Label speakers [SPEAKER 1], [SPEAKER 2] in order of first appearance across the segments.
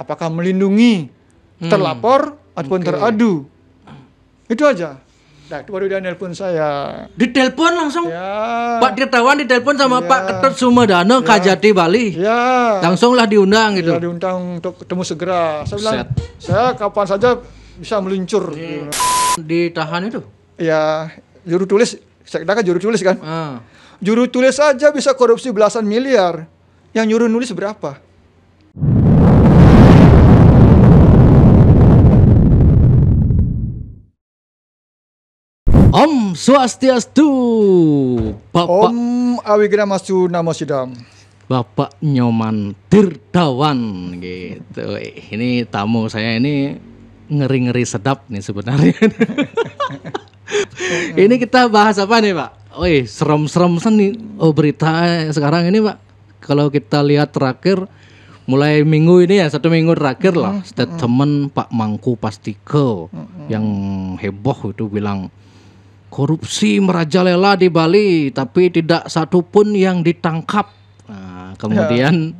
[SPEAKER 1] apakah melindungi terlapor ataupun teradu. Itu aja. Nah, itu baru dia nelpon saya.
[SPEAKER 2] Ditelepon langsung.
[SPEAKER 1] Ya.
[SPEAKER 2] Pak Tirtawan ditelepon sama
[SPEAKER 1] Ya.
[SPEAKER 2] Pak Ketut Sumedana Kajati Bali.
[SPEAKER 1] Ya.
[SPEAKER 2] Langsunglah diundang gitu.
[SPEAKER 1] Ya, diundang untuk ketemu segera. Saya bilang, saya kapan saja bisa meluncur.
[SPEAKER 2] Ditahan itu.
[SPEAKER 1] Ya, juru tulis, saya kan juru tulis kan. Juru tulis saja bisa korupsi belasan miliar. Yang nyuruh nulis berapa?
[SPEAKER 2] Om Swastiastu, Bapak
[SPEAKER 1] Om Awigramastu Namo Sidam.
[SPEAKER 2] Bapak Nyoman Tirtawan gitu. Ini tamu saya ini ngeri-ngeri sedap nih sebenarnya. Ini kita bahas apa nih Pak? Wih, serem-serem nih. Oh, berita sekarang ini Pak. Kalau kita lihat terakhir mulai minggu ini ya, 1 minggu terakhir lah, statement Pak Mangku Pastiko yang heboh itu bilang korupsi merajalela di Bali tapi tidak satupun yang ditangkap. Nah, kemudian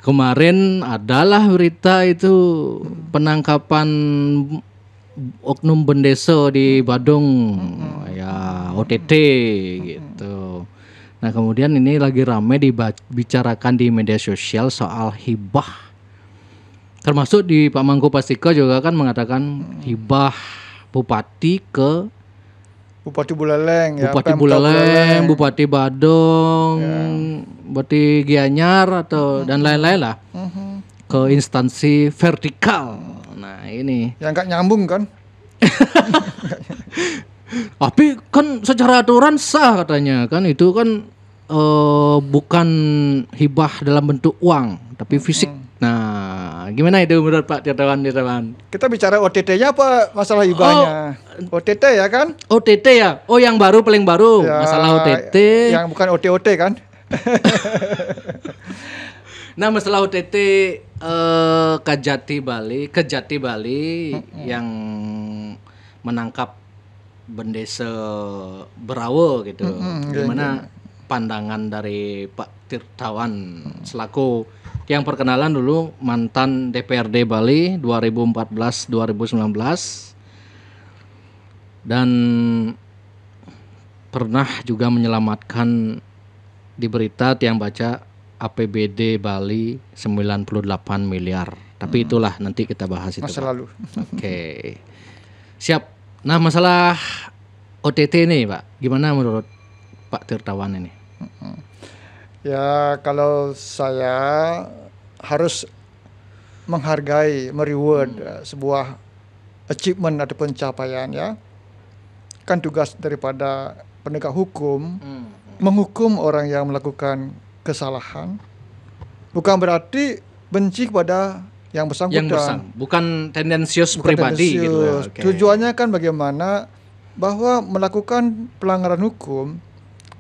[SPEAKER 2] kemarin adalah berita itu penangkapan oknum Bendeso di Badung, ya OTT gitu. Nah kemudian ini lagi rame dibicarakan di media sosial soal hibah. Termasuk di Pak Mangku Pastiko juga kan mengatakan hibah bupati ke
[SPEAKER 1] Bupati Buleleng, ya,
[SPEAKER 2] Bupati
[SPEAKER 1] Pemkab
[SPEAKER 2] Buleleng, Bupati Badung, Bupati Gianyar atau dan lain-lain lah ke instansi vertikal. Nah ini
[SPEAKER 1] yang nggak nyambung kan?
[SPEAKER 2] tapi kan secara aturan sah katanya kan itu kan bukan hibah dalam bentuk uang tapi fisik. Nah, gimana itu menurut Pak Tirtawan?
[SPEAKER 1] Kita bicara OTT-nya apa masalah hibahnya? OTT ya kan?
[SPEAKER 2] OTT ya? Oh yang baru, paling baru
[SPEAKER 1] Ya,
[SPEAKER 2] masalah OTT.
[SPEAKER 1] Yang bukan OTOT kan?
[SPEAKER 2] Nah masalah OTT Kejati Bali yang menangkap Bendesa Berawe gitu. Gimana pandangan dari Pak Tirtawan selaku yang perkenalan dulu mantan DPRD Bali 2014-2019 dan pernah juga menyelamatkan di berita tiang baca APBD Bali 98 miliar. Tapi itulah nanti kita bahas itu.
[SPEAKER 1] Masa lalu.
[SPEAKER 2] Oke. Siap. Nah, masalah OTT ini, Pak. Gimana menurut Pak Tirtawan ini?
[SPEAKER 1] Ya, kalau saya harus menghargai, mereward sebuah achievement atau pencapaian ya. Kan tugas daripada penegak hukum menghukum orang yang melakukan kesalahan. Bukan berarti benci kepada yang bersangkutan.
[SPEAKER 2] Bukan tendensius pribadi gitu ya. Okay.
[SPEAKER 1] Tujuannya kan bagaimana bahwa melakukan pelanggaran hukum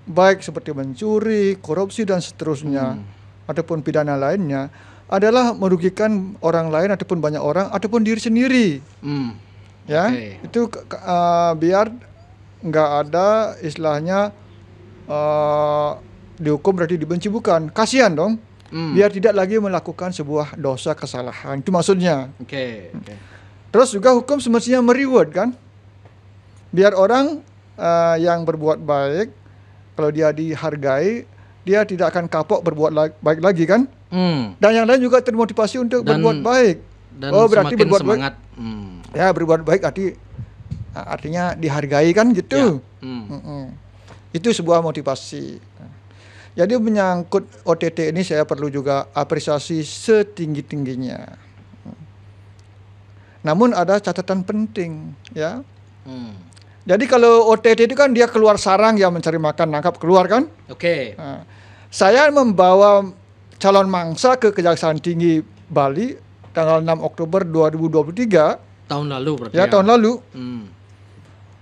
[SPEAKER 1] baik seperti mencuri, korupsi dan seterusnya ataupun pidana lainnya adalah merugikan orang lain ataupun banyak orang ataupun diri sendiri. Ya, itu biar nggak ada istilahnya dihukum berarti dibenci, bukan. Kasihan dong. Biar tidak lagi melakukan sebuah dosa kesalahan. Itu maksudnya. Terus juga hukum semestinya mereward kan. Biar orang yang berbuat baik, kalau dia dihargai, dia tidak akan kapok berbuat baik lagi kan. Dan yang lain juga termotivasi untuk berbuat baik.
[SPEAKER 2] Dan
[SPEAKER 1] berarti berbuat
[SPEAKER 2] semangat.
[SPEAKER 1] Baik. Ya, berbuat baik artinya dihargai kan gitu. Itu sebuah motivasi. Jadi menyangkut OTT ini saya perlu juga apresiasi setinggi-tingginya. Namun ada catatan penting ya. Jadi kalau OTT itu kan dia keluar sarang ya, mencari makan, nangkap, keluar kan. Nah, saya membawa calon mangsa ke Kejaksaan Tinggi Bali tanggal 6 Oktober 2023.
[SPEAKER 2] Tahun lalu berarti
[SPEAKER 1] ya. Tahun lalu.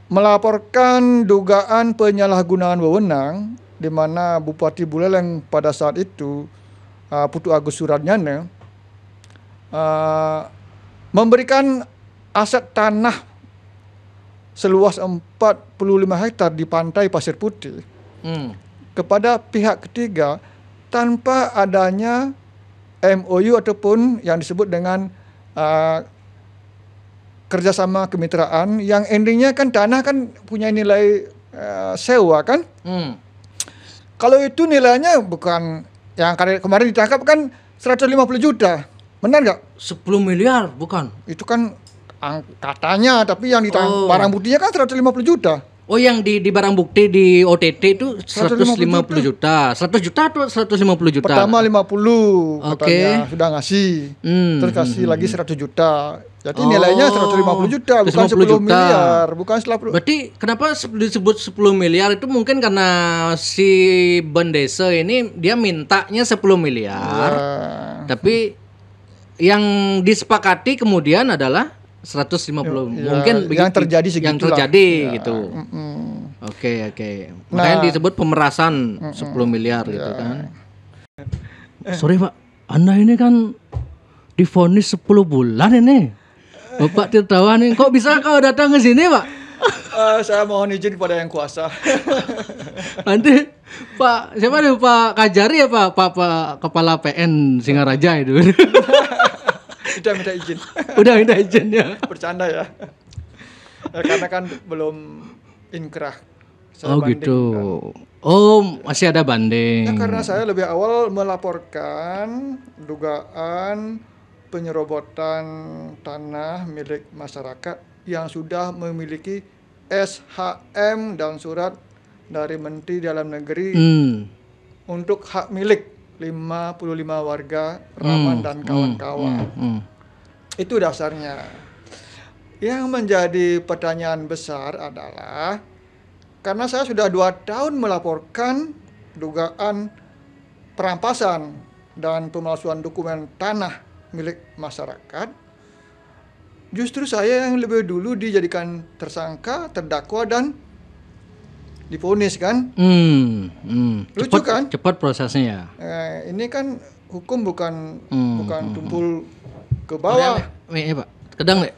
[SPEAKER 1] Melaporkan dugaan penyalahgunaan wewenang di mana Bupati Buleleng pada saat itu Putu Agus Suratnyana memberikan aset tanah seluas 45 hektar di pantai Pasir Putih kepada pihak ketiga tanpa adanya MOU ataupun yang disebut dengan kerjasama kemitraan yang endingnya kan tanah kan punya nilai sewa kan. Kalau itu nilainya bukan yang kemarin ditangkap kan 150 juta, benar nggak?
[SPEAKER 2] 10 miliar bukan?
[SPEAKER 1] Itu kan katanya, tapi yang ditangkap barang buktinya kan 150 juta.
[SPEAKER 2] Oh, yang di barang bukti di OTT itu 150 juta. 100 juta atau 150 juta?
[SPEAKER 1] Pertama 50 katanya sudah ngasih. Terus kasih lagi 100 juta. Jadi nilainya 150 juta, bukan 10 miliar, bukan 10.
[SPEAKER 2] Berarti kenapa disebut 10 miliar itu mungkin karena si Bendese ini dia mintanya 10 miliar. Tapi yang disepakati kemudian adalah 150 mungkin
[SPEAKER 1] yang terjadi segitu
[SPEAKER 2] yang terjadi gitu. Oke. Makanya disebut pemerasan 10 miliar gitu kan. Sorry Pak, Anda ini kan divonis 10 bulan ini. Bapak Tirtawan ini kok bisa kau datang ke sini Pak?
[SPEAKER 1] Saya mohon izin kepada yang kuasa.
[SPEAKER 2] Nanti Pak siapa nih, Pak Kajari ya Pak Kepala PN Singaraja itu.
[SPEAKER 1] Udah minta izin.
[SPEAKER 2] Udah minta izin ya.
[SPEAKER 1] Bercanda ya. Karena kan belum inkrah.
[SPEAKER 2] Oh gitu. Oh masih ada banding.
[SPEAKER 1] Ya, karena saya lebih awal melaporkan dugaan penyerobotan tanah milik masyarakat yang sudah memiliki SHM dan surat dari Menteri Dalam Negeri untuk hak milik 55 warga Raman dan kawan-kawan. Itu dasarnya. Yang menjadi pertanyaan besar adalah karena saya sudah 2 tahun melaporkan dugaan perampasan dan pemalsuan dokumen tanah milik masyarakat, justru saya yang lebih dulu dijadikan tersangka, terdakwa dan divonis kan. Lucu kan?
[SPEAKER 2] Cepat prosesnya ya.
[SPEAKER 1] Ini kan hukum bukan tumpul ke bawah.
[SPEAKER 2] Pak, kedang deh.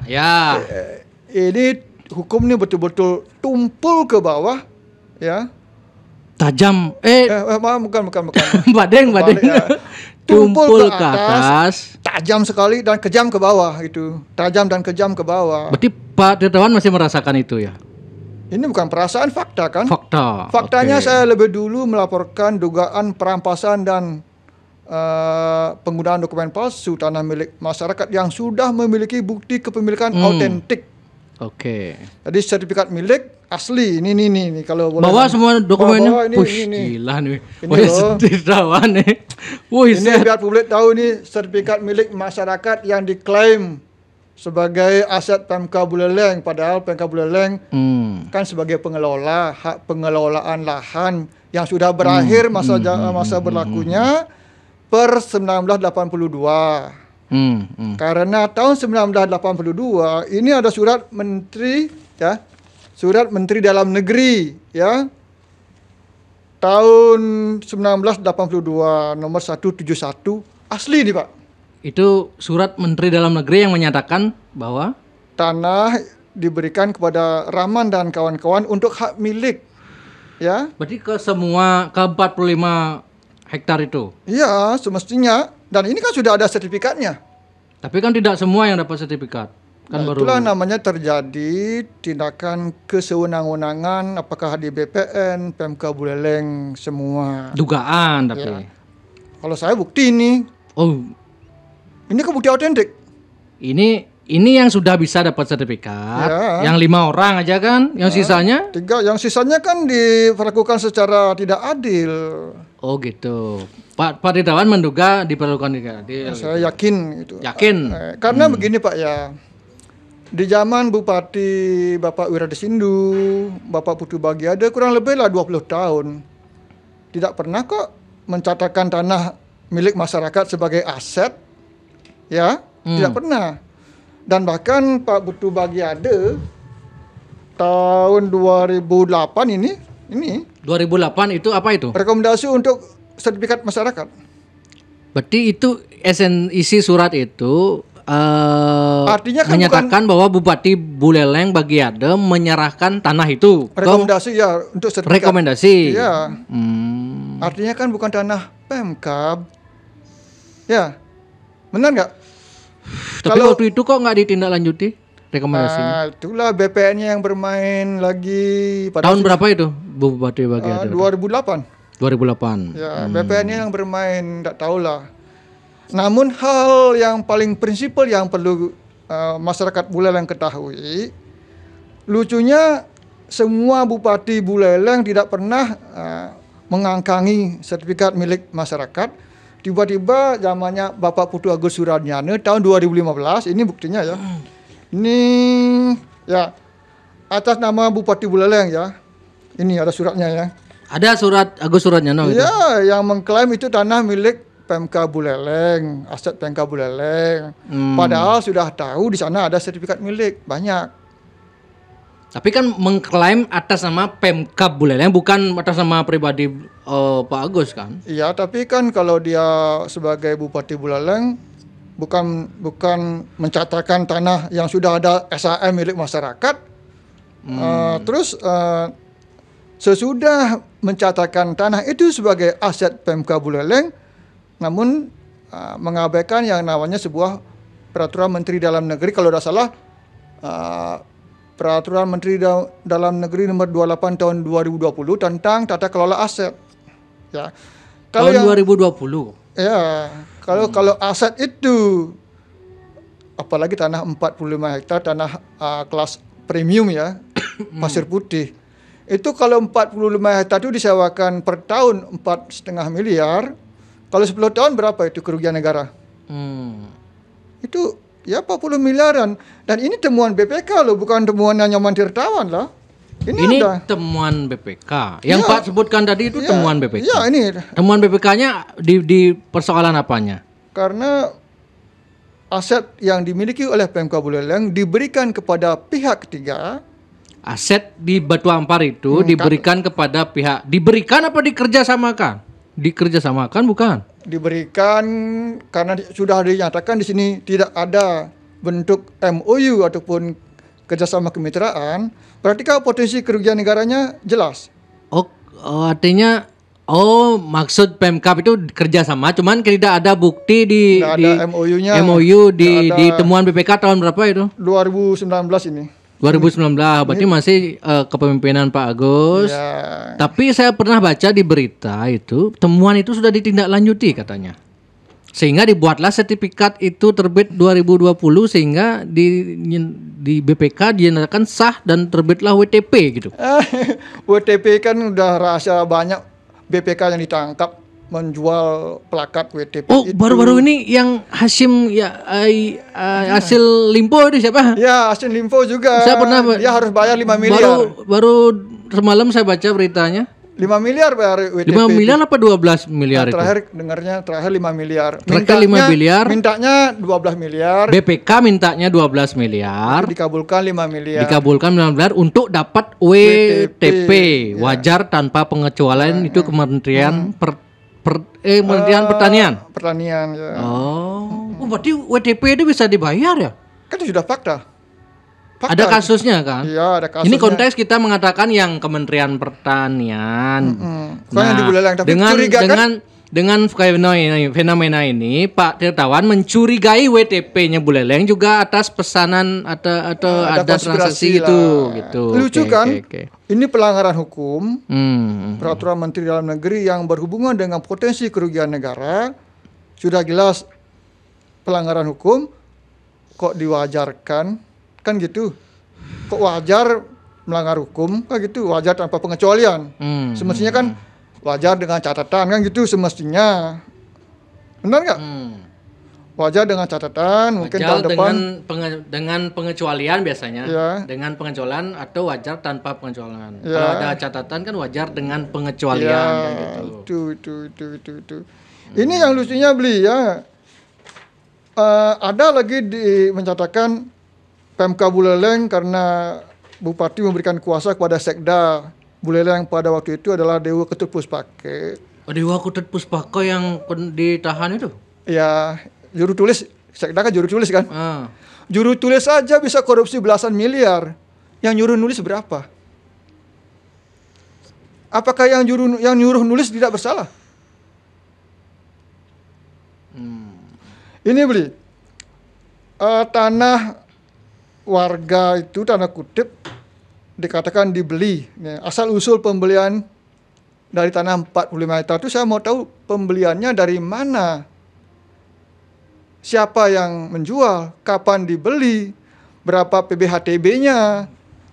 [SPEAKER 2] Ya.
[SPEAKER 1] Ini hukum ini betul-betul tumpul ke bawah, ya.
[SPEAKER 2] Tajam.
[SPEAKER 1] Bukan.
[SPEAKER 2] Badeng.
[SPEAKER 1] Ya. Tumpul ke atas, tajam sekali dan kejam ke bawah itu. Tajam dan kejam ke bawah.
[SPEAKER 2] Berarti Pak Tirtawan masih merasakan itu ya?
[SPEAKER 1] Ini bukan perasaan, fakta kan?
[SPEAKER 2] Okay.
[SPEAKER 1] Faktanya saya lebih dulu melaporkan dugaan perampasan dan penggunaan dokumen palsu tanah milik masyarakat yang sudah memiliki bukti kepemilikan autentik.
[SPEAKER 2] Oke.
[SPEAKER 1] Jadi sertifikat milik asli. Ini kalau boleh.
[SPEAKER 2] Bawa semua dokumennya.
[SPEAKER 1] Ini.
[SPEAKER 2] Gila nih. Tirtawan nih.
[SPEAKER 1] Ini biar publik tahu nih sertifikat milik masyarakat yang diklaim sebagai aset Pemka Buleleng, padahal Pemka Buleleng kan sebagai pengelola hak pengelolaan lahan yang sudah berakhir masa berlakunya per 1982. Karena tahun 1982 ini ada surat menteri ya, surat Menteri Dalam Negeri ya, tahun 1982 nomor 171 asli nih Pak.
[SPEAKER 2] Itu surat Menteri Dalam Negeri yang menyatakan bahwa
[SPEAKER 1] tanah diberikan kepada Rahman dan kawan-kawan untuk hak milik. Ya.
[SPEAKER 2] Berarti ke 45 hektar itu?
[SPEAKER 1] Iya, semestinya. Dan ini kan sudah ada sertifikatnya.
[SPEAKER 2] Tapi kan tidak semua yang dapat sertifikat. Kan baru.
[SPEAKER 1] Itulah namanya terjadi tindakan kesewenang-wenangan apakah di BPN, Pemka Buleleng semua.
[SPEAKER 2] Dugaan tapi. Ya.
[SPEAKER 1] Kalau saya bukti ini.
[SPEAKER 2] Oh.
[SPEAKER 1] Ini kan bukti autentik.
[SPEAKER 2] Ini yang sudah bisa dapat sertifikat. Ya. Yang 5 orang aja kan, yang sisanya?
[SPEAKER 1] 3, yang sisanya kan diperlakukan secara tidak adil.
[SPEAKER 2] Oh gitu. Pak Tirtawan menduga diperlakukan tidak adil.
[SPEAKER 1] Saya yakin itu.
[SPEAKER 2] Yakin.
[SPEAKER 1] Karena begini Pak ya. Di zaman Bupati Bapak Wiradesindu, Bapak Putu Bagiade kurang lebih lah 20 tahun. Tidak pernah kok mencatatkan tanah milik masyarakat sebagai aset. Ya, tidak pernah. Dan bahkan Pak Putu Bagiade tahun 2008 ini
[SPEAKER 2] 2008 itu apa itu?
[SPEAKER 1] Rekomendasi untuk sertifikat masyarakat.
[SPEAKER 2] Berarti itu isi surat itu
[SPEAKER 1] artinya kan
[SPEAKER 2] menyatakan bahwa Bupati Buleleng Bagiade menyerahkan tanah itu.
[SPEAKER 1] Rekomendasi ya untuk sertifikat.
[SPEAKER 2] Rekomendasi.
[SPEAKER 1] Iya. Artinya kan bukan tanah Pemkab. Ya, benar nggak?
[SPEAKER 2] Tapi waktu itu kok nggak ditindaklanjuti rekomendasinya?
[SPEAKER 1] Nah, itulah BPN-nya yang bermain lagi pada
[SPEAKER 2] tahun berapa itu Bupati Bagi Hadir?
[SPEAKER 1] 2008.
[SPEAKER 2] 2008.
[SPEAKER 1] Ya, BPN-nya yang bermain, enggak tahulah. Namun hal yang paling prinsipal yang perlu masyarakat Buleleng ketahui, lucunya semua bupati Buleleng tidak pernah mengangkangi sertifikat milik masyarakat. Tiba-tiba zamannya Bapak Putu Agus Suradnyana tahun 2015, ini buktinya ya. Ini ya atas nama Bupati Buleleng ya. Ini ada suratnya ya.
[SPEAKER 2] Ada surat Agus Suradnyana gitu?
[SPEAKER 1] Ya, yang mengklaim itu tanah milik Pemka Buleleng, aset Pemka Buleleng. Padahal sudah tahu di sana ada sertifikat milik banyak.
[SPEAKER 2] Tapi kan mengklaim atas nama Pemkab Buleleng, bukan atas nama pribadi Pak Agus kan?
[SPEAKER 1] Iya, tapi kan kalau dia sebagai Bupati Buleleng bukan mencatatkan tanah yang sudah ada SHM milik masyarakat. Terus sesudah mencatatkan tanah itu sebagai aset Pemka Buleleng, namun mengabaikan yang namanya sebuah peraturan Menteri Dalam Negeri, kalau tidak salah Peraturan Menteri Dalam Negeri nomor 28 tahun 2020 tentang tata kelola aset. Ya.
[SPEAKER 2] Kalau tahun 2020.
[SPEAKER 1] Ya, kalau aset itu apalagi tanah 45 hektar, tanah kelas premium ya, pasir putih. Itu kalau 45 hektar itu disewakan per tahun 4,5 miliar. Kalau 10 tahun berapa itu kerugian negara? Itu ya 40 miliaran. Dan ini temuan BPK loh, bukan temuan Nyoman Tirtawan lah.
[SPEAKER 2] Ini temuan BPK. Yang Pak sebutkan tadi itu temuan BPK.
[SPEAKER 1] Iya, ini.
[SPEAKER 2] Temuan BPK-nya di persoalan apanya?
[SPEAKER 1] Karena aset yang dimiliki oleh Pemka Buleleng diberikan kepada pihak ketiga.
[SPEAKER 2] Aset di Batu Ampar itu diberikan kepada pihak. Diberikan apa dikerjasamakan? Dikerjasamakan bukan? Diberikan
[SPEAKER 1] karena sudah dinyatakan di sini tidak ada bentuk MOU ataupun kerjasama kemitraan, berarti kan potensi kerugian negaranya jelas.
[SPEAKER 2] Artinya maksud Pemkab itu kerjasama, cuman tidak ada bukti di
[SPEAKER 1] MOU-nya.
[SPEAKER 2] MOU di temuan BPK tahun berapa itu?
[SPEAKER 1] 2019 ini.
[SPEAKER 2] 2019, berarti masih kepemimpinan Pak Agus.
[SPEAKER 1] Ya.
[SPEAKER 2] Tapi saya pernah baca di berita itu, temuan itu sudah ditindaklanjuti katanya. Sehingga dibuatlah sertifikat itu terbit 2020 sehingga di BPK dinyatakan sah dan terbitlah WTP gitu.
[SPEAKER 1] WTP kan udah rahasia banyak BPK yang ditangkap menjual plakat WTP.
[SPEAKER 2] Itu. Baru-baru ini yang Hashim hasil limpo itu siapa?
[SPEAKER 1] Ya, hasil limpo juga.
[SPEAKER 2] Saya pernah.
[SPEAKER 1] Dia harus bayar 5 miliar.
[SPEAKER 2] Baru semalam saya baca beritanya.
[SPEAKER 1] 5 miliar bayar WTP.
[SPEAKER 2] 5 miliar apa 12 miliar itu?
[SPEAKER 1] Terakhir dengarnya 5 miliar.
[SPEAKER 2] Terakhir 5 miliar.
[SPEAKER 1] Mintanya 12 miliar.
[SPEAKER 2] BPK mintanya 12 miliar.
[SPEAKER 1] Dikabulkan 5 miliar.
[SPEAKER 2] Dikabulkan 5 miliar untuk dapat WTP. Wajar tanpa pengecualian itu Kementerian Kementerian Pertanian.
[SPEAKER 1] Pertanian ya.
[SPEAKER 2] Berarti WTP itu bisa dibayar ya?
[SPEAKER 1] Kan itu sudah fakta.
[SPEAKER 2] Ada kasusnya kan?
[SPEAKER 1] Iya, ada kasusnya.
[SPEAKER 2] Ini konteks kita mengatakan yang Kementerian Pertanian.
[SPEAKER 1] Yang di Buleleng, tapi
[SPEAKER 2] dengan fenomena ini Pak Tirtawan mencurigai WTP-nya Buleleng juga atas pesanan atau ada transaksi gitu.
[SPEAKER 1] Lucu kan? Ini pelanggaran hukum. Peraturan Menteri Dalam Negeri yang berhubungan dengan potensi kerugian negara sudah jelas pelanggaran hukum, kok diwajarkan? Kan gitu. Kok wajar melanggar hukum? Kan gitu, wajar tanpa pengecualian. Semestinya kan wajar dengan catatan, kan gitu semestinya. Benar nggak? Wajar dengan catatan, mungkin tahun depan
[SPEAKER 2] dengan pengecualian biasanya.
[SPEAKER 1] Ya.
[SPEAKER 2] Dengan pengecualian atau wajar tanpa pengecualian.
[SPEAKER 1] Ya.
[SPEAKER 2] Kalau ada catatan kan wajar dengan pengecualian gitu.
[SPEAKER 1] Itu. Ini yang lucunya beli ya. Ada lagi mencatatkan Pemka Buleleng karena Bupati memberikan kuasa kepada Sekda Buleleng pada waktu itu adalah Dewa Ketut Puspake.
[SPEAKER 2] Dewa Ketut Puspake yang ditahan itu?
[SPEAKER 1] Ya, juru tulis. Sekda kan juru tulis kan? Juru tulis saja bisa korupsi belasan miliar. Yang nyuruh nulis berapa? Apakah yang nyuruh nulis tidak bersalah? Ini beli tanah warga itu, tanda kutip, dikatakan dibeli. Asal usul pembelian dari tanah 45 hektar itu saya mau tahu pembeliannya dari mana, siapa yang menjual, kapan dibeli, berapa PBHTB-nya.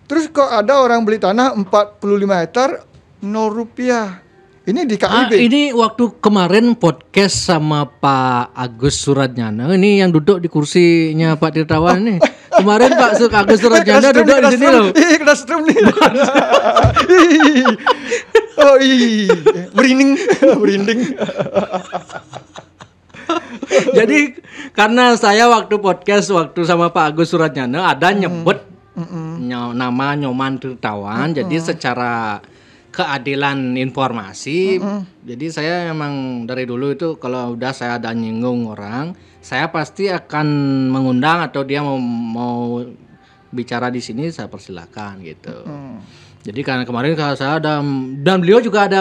[SPEAKER 1] Terus kok ada orang beli tanah 45 hektar 0 rupiah. Ini di KIB.
[SPEAKER 2] Ini waktu kemarin podcast sama Pak Agus Suratnyana. Ini yang duduk di kursinya Pak Tirtawan nih. Kemarin Pak Agus Suratnyana duduk di sini loh.
[SPEAKER 1] Kena strum nih. Oh iya, merinding.
[SPEAKER 2] Jadi karena saya waktu sama Pak Agus Suratnyana ada nyebut nama Nyoman Tirtawan. Jadi secara keadilan informasi, jadi saya memang dari dulu itu kalau udah saya ada nyinggung orang, saya pasti akan mengundang atau dia mau bicara di sini saya persilakan gitu. Jadi karena kemarin kalau saya ada, dan beliau juga ada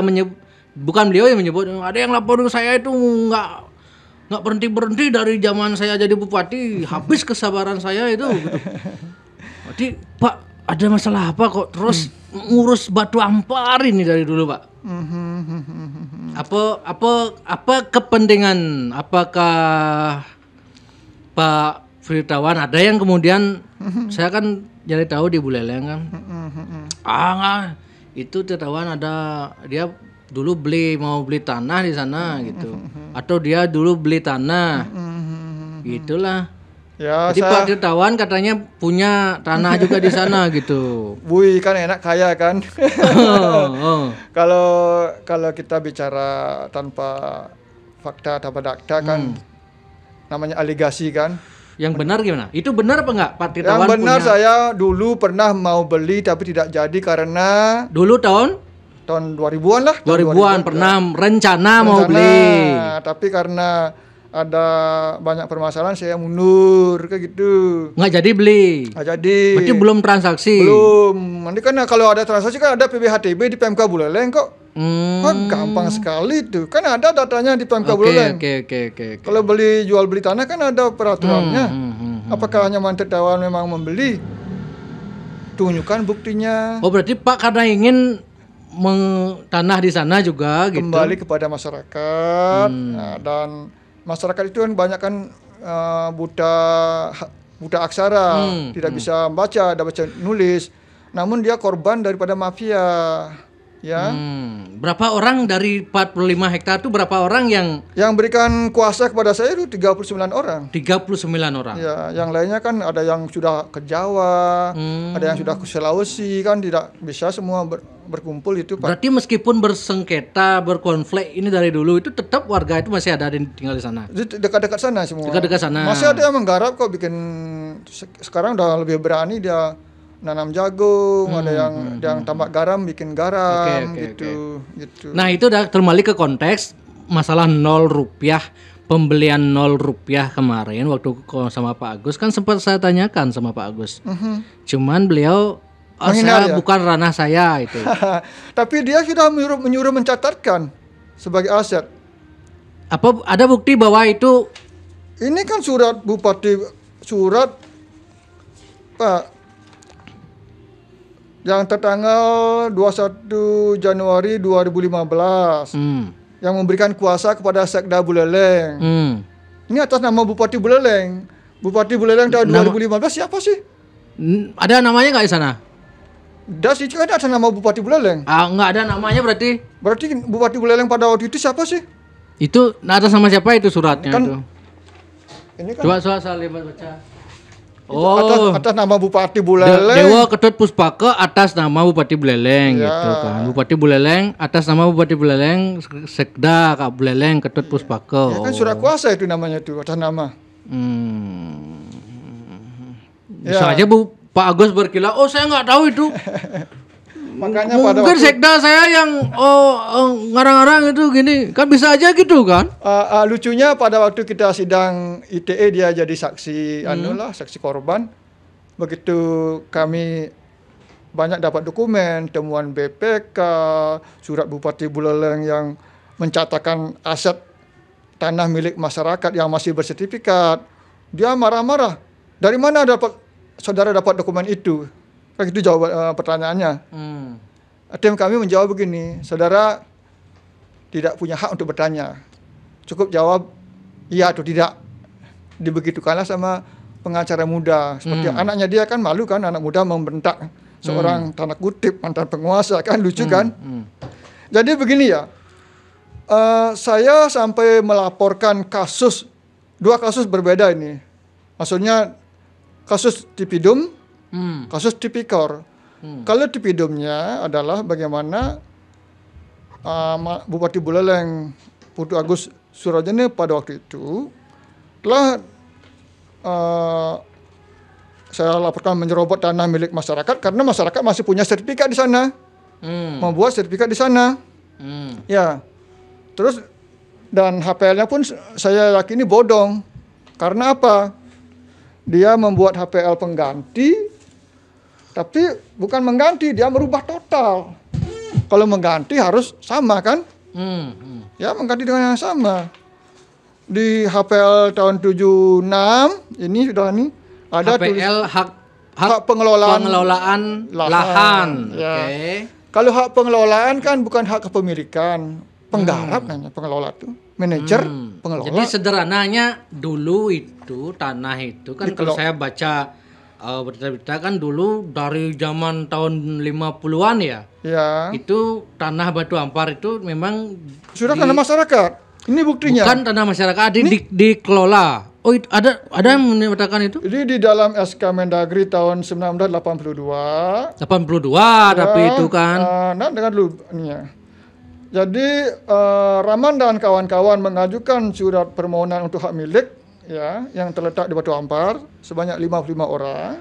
[SPEAKER 2] bukan beliau yang menyebut, ada yang lapor saya itu nggak berhenti dari zaman saya jadi bupati, habis kesabaran saya itu. Gitu. Jadi Pak, ada masalah apa kok terus ngurus Batu Ampar ini dari dulu, Pak? Apa kepentingan? Apakah Pak Tirtawan ada yang kemudian saya kan jadi tahu di Buleleng kan? Enggak, itu Tirtawan ada, dia dulu mau beli tanah di sana gitu, atau dia dulu beli tanah, gitulah.
[SPEAKER 1] Ya,
[SPEAKER 2] jadi Pak Tirtawan katanya punya tanah juga di sana gitu.
[SPEAKER 1] Wih, kan enak kaya kan. Kalau kita bicara tanpa fakta tanpa data kan namanya aligasi kan.
[SPEAKER 2] Yang benar gimana? Itu benar apa enggak Pak Tirtawan?
[SPEAKER 1] Yang benar punya... saya dulu pernah mau beli tapi tidak jadi karena
[SPEAKER 2] dulu tahun
[SPEAKER 1] 2000-an lah.
[SPEAKER 2] 2000-an pernah rencana mau beli.
[SPEAKER 1] Tapi karena ada banyak permasalahan saya mundur kayak gitu.
[SPEAKER 2] Nggak jadi beli.
[SPEAKER 1] Nggak jadi.
[SPEAKER 2] Berarti belum transaksi.
[SPEAKER 1] Belum. Nanti kan kalau ada transaksi kan ada PBHTB di PMK Buleleng kok. Kok gampang sekali tuh. Kan ada datanya di PMK Buleleng.
[SPEAKER 2] Oke.
[SPEAKER 1] Kalau jual beli tanah kan ada peraturannya. Apakah hanya Tirtawan memang membeli? Tunjukkan buktinya.
[SPEAKER 2] Oh, berarti Pak karena ingin tanah di sana juga gitu.
[SPEAKER 1] Kembali kepada masyarakat. Nah, dan masyarakat itu kan banyak kan buta aksara, tidak bisa baca, tidak baca nulis. Namun dia korban daripada mafia, ya.
[SPEAKER 2] Berapa orang dari 45 hektar itu berapa orang yang
[SPEAKER 1] berikan kuasa kepada saya itu 39 orang.
[SPEAKER 2] 39 orang.
[SPEAKER 1] Ya, yang lainnya kan ada yang sudah ke Jawa, ada yang sudah ke Sulawesi, kan tidak bisa semua berkumpul itu, Pak.
[SPEAKER 2] Berarti meskipun bersengketa, berkonflik ini dari dulu itu tetap warga itu masih ada tinggal di sana.
[SPEAKER 1] Dekat-dekat sana semua.
[SPEAKER 2] Dekat-dekat sana.
[SPEAKER 1] Masih ada yang menggarap kok bikin, sekarang udah lebih berani dia nanam jagung, ada yang tambak garam bikin garam gitu.
[SPEAKER 2] Nah, itu udah kembali ke konteks masalah 0 rupiah, pembelian 0 rupiah kemarin waktu sama Pak Agus kan sempat saya tanyakan sama Pak Agus. Cuman beliau saya bukan ranah saya itu.
[SPEAKER 1] Tapi dia sudah menyuruh mencatatkan sebagai aset.
[SPEAKER 2] Apa ada bukti bahwa itu?
[SPEAKER 1] Ini kan surat bupati, surat Pak, yang tertanggal 21 Januari 2015 yang memberikan kuasa kepada Sekda Buleleng. Ini atas nama Bupati Buleleng. Bupati Buleleng tahun 2015 siapa sih?
[SPEAKER 2] Ada namanya nggak di sana?
[SPEAKER 1] Das itu kan atas nama Bupati Buleleng.
[SPEAKER 2] Nggak ada namanya berarti?
[SPEAKER 1] Berarti Bupati Buleleng pada waktu itu siapa sih?
[SPEAKER 2] Itu atas nama siapa itu suratnya
[SPEAKER 1] kan,
[SPEAKER 2] itu?
[SPEAKER 1] Ini kan.
[SPEAKER 2] Coba saya lihat baca.
[SPEAKER 1] Atas nama Bupati Buleleng.
[SPEAKER 2] Dewa Ketut Puspaka atas nama Bupati Buleleng gitu kan. Bupati Buleleng atas nama Bupati Buleleng, Sekda Kak Buleleng Ketut Puspaka.
[SPEAKER 1] Ya kan surat kuasa itu namanya itu atas nama.
[SPEAKER 2] Bisa aja Pak Agus berkilah, saya nggak tahu itu.
[SPEAKER 1] Makanya
[SPEAKER 2] mungkin sekda saya yang ngarang-ngarang itu gini, kan bisa aja gitu kan?
[SPEAKER 1] Lucunya pada waktu kita sidang ITE dia jadi saksi, saksi korban. Begitu kami banyak dapat dokumen, temuan BPK, surat Bupati Buleleng yang mencatatkan aset tanah milik masyarakat yang masih bersertifikat. Dia marah-marah. Dari mana saudara dapat dokumen itu? Kan itu jawab pertanyaannya. Tim kami menjawab begini, saudara tidak punya hak untuk bertanya. Cukup jawab iya atau tidak. Dibegitukanlah sama pengacara muda. Seperti anaknya dia kan malu kan, anak muda membentak seorang tanda kutip mantan penguasa, kan lucu kan. Jadi begini ya, saya sampai melaporkan dua kasus berbeda ini. Maksudnya kasus Tipidum, kasus Tipikor. Kalau Tipidumnya adalah bagaimana Bupati Buleleng Putu Agus Surajene pada waktu itu telah saya laporkan menyerobot tanah milik masyarakat karena masyarakat masih punya sertifikat di sana, membuat sertifikat di sana. Ya, terus dan HPL-nya pun saya yakini bodong. Karena apa? Dia membuat HPL pengganti, tapi bukan mengganti, dia merubah total. Kalau mengganti harus sama kan? Ya, mengganti dengan yang sama. Di HPL tahun 76 ini sudah ada
[SPEAKER 2] HPL hak
[SPEAKER 1] pengelolaan
[SPEAKER 2] lahan.
[SPEAKER 1] Ya. Kalau hak pengelolaan kan bukan hak kepemilikan, penggarap namanya pengelola itu, manajer pengelola.
[SPEAKER 2] Jadi sederhananya dulu itu tanah itu kan kalau saya baca berita-berita kan dulu dari zaman tahun 50-an ya. Ya. Itu tanah Batu Ampar itu memang
[SPEAKER 1] sudah tanah masyarakat. Ini buktinya.
[SPEAKER 2] Bukan tanah masyarakat, dikelola. Oh, ada yang menyatakan itu?
[SPEAKER 1] Jadi di dalam SK Mendagri tahun 1982.
[SPEAKER 2] 82 tapi itu kan.
[SPEAKER 1] Nah, dengar dulu ini ya. Jadi Raman dan kawan-kawan mengajukan surat permohonan untuk hak milik ya yang terletak di Batu Ampar sebanyak 55 orang.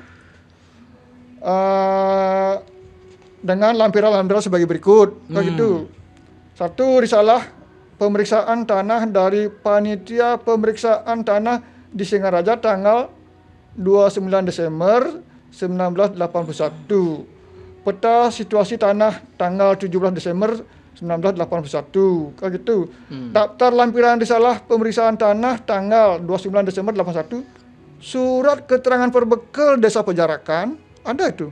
[SPEAKER 1] Dengan lampiran-lampiran sebagai berikut. Begitu. Satu, risalah pemeriksaan tanah dari Panitia Pemeriksaan Tanah di Singaraja tanggal 29 Desember 1981. Peta situasi tanah tanggal 17 Desember 1981. Kayak gitu. Daftar lampiran risalah pemeriksaan tanah tanggal 29 Desember 81. Surat keterangan perbekal Desa Pejarakan ada itu.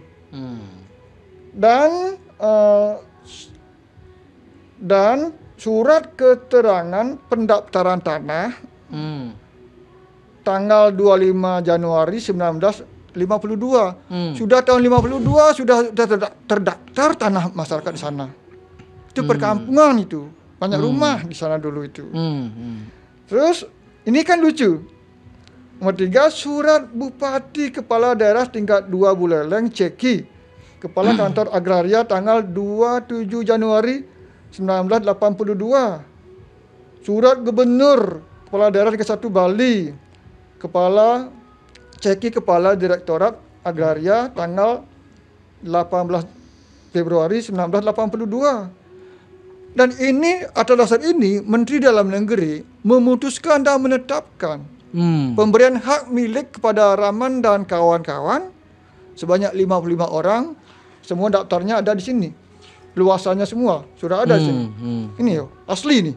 [SPEAKER 1] Dan surat keterangan pendaftaran tanah tanggal 25 Januari 1952. Sudah tahun 52 sudah terdaftar tanah masyarakat di sana. Itu perkampungan itu. Banyak rumah di sana dulu itu. Terus ini kan lucu. Nomor 3, surat Bupati Kepala Daerah tingkat 2 Buleleng Ceki, Kepala Kantor Agraria tanggal 27 Januari 1982. Surat Gubernur Kepala Daerah tingkat 1 Bali, Kepala Ceki Kepala Direktorat Agraria tanggal 18 Februari 1982. Dan ini atas dasar ini Menteri Dalam Negeri memutuskan dan menetapkan pemberian hak milik kepada Raman dan kawan-kawan sebanyak 55 orang. Semua daftarnya ada di sini. Luasannya semua sudah ada di sini. Ini yo, asli nih.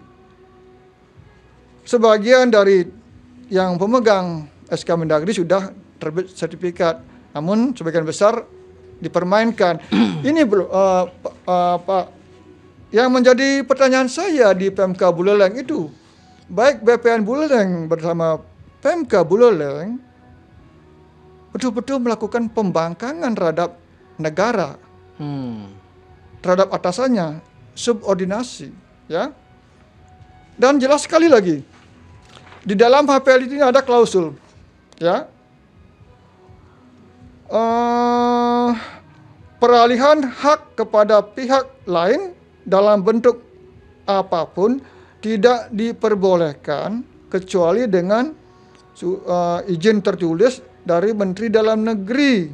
[SPEAKER 1] Sebagian dari yang pemegang SK Mendagri sudah terbit sertifikat, namun sebagian besar dipermainkan. Ini Pak, yang menjadi pertanyaan saya di PMK Buleleng itu, baik BPN Buleleng bersama PMK Buleleng betul-betul melakukan pembangkangan terhadap negara, terhadap atasannya, subordinasi, ya. Dan jelas sekali lagi, di dalam HPL ini ada klausul, ya, peralihan hak kepada pihak lain dalam bentuk apapun tidak diperbolehkan kecuali dengan izin tertulis dari Menteri Dalam Negeri,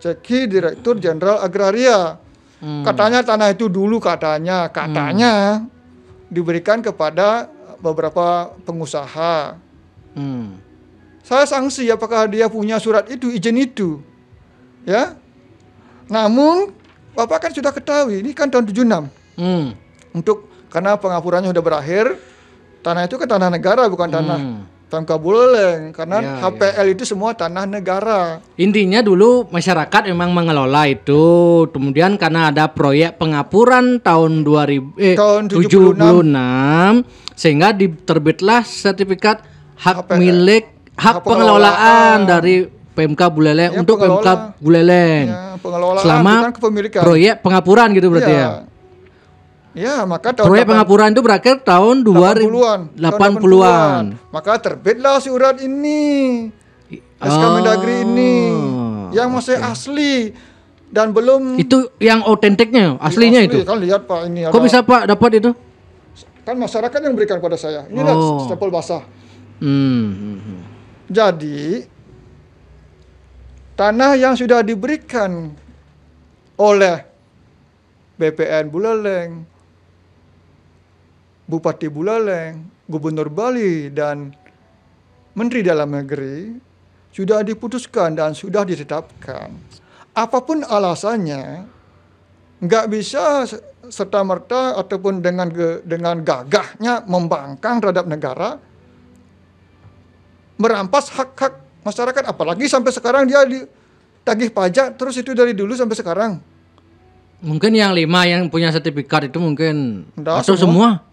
[SPEAKER 1] Ceki Direktur Jenderal Agraria. Katanya tanah itu dulu katanya diberikan kepada beberapa pengusaha. Saya sanksi apakah dia punya surat itu, izin itu, ya. Namun Bapak kan sudah ketahui ini kan tahun 76. Karena pengapurannya sudah berakhir, tanah itu kan tanah negara, bukan tanah Pemka Buleleng, karena HPL itu semua tanah negara.
[SPEAKER 2] Intinya dulu masyarakat memang mengelola itu, kemudian karena ada proyek pengapuran tahun 76 sehingga diterbitlah sertifikat hak pengelolaan dari Pemka Buleleng untuk Pemka Buleleng. Selama proyek pengapuran gitu berarti ya.
[SPEAKER 1] Ya, maka
[SPEAKER 2] proyek pengapuran itu berakhir tahun 80-an.
[SPEAKER 1] Maka terbitlah surat ini, SK Mendagri ini, yang masih asli dan belum.
[SPEAKER 2] Itu yang otentiknya, aslinya asli, itu.
[SPEAKER 1] Kan lihat Pak ini.
[SPEAKER 2] Kok bisa Pak dapat itu?
[SPEAKER 1] Kan masyarakat yang berikan pada saya. Ini stempel basah. Jadi tanah yang sudah diberikan oleh BPN Buleleng, Bupati Buleleng, Gubernur Bali, dan Menteri Dalam Negeri sudah diputuskan dan sudah ditetapkan. Apapun alasannya, nggak bisa serta-merta ataupun dengan gagahnya membangkang terhadap negara, merampas hak-hak masyarakat. Apalagi sampai sekarang dia ditagih pajak terus itu dari dulu sampai sekarang.
[SPEAKER 2] Mungkin yang 5 yang punya sertifikat itu mungkin atau semua?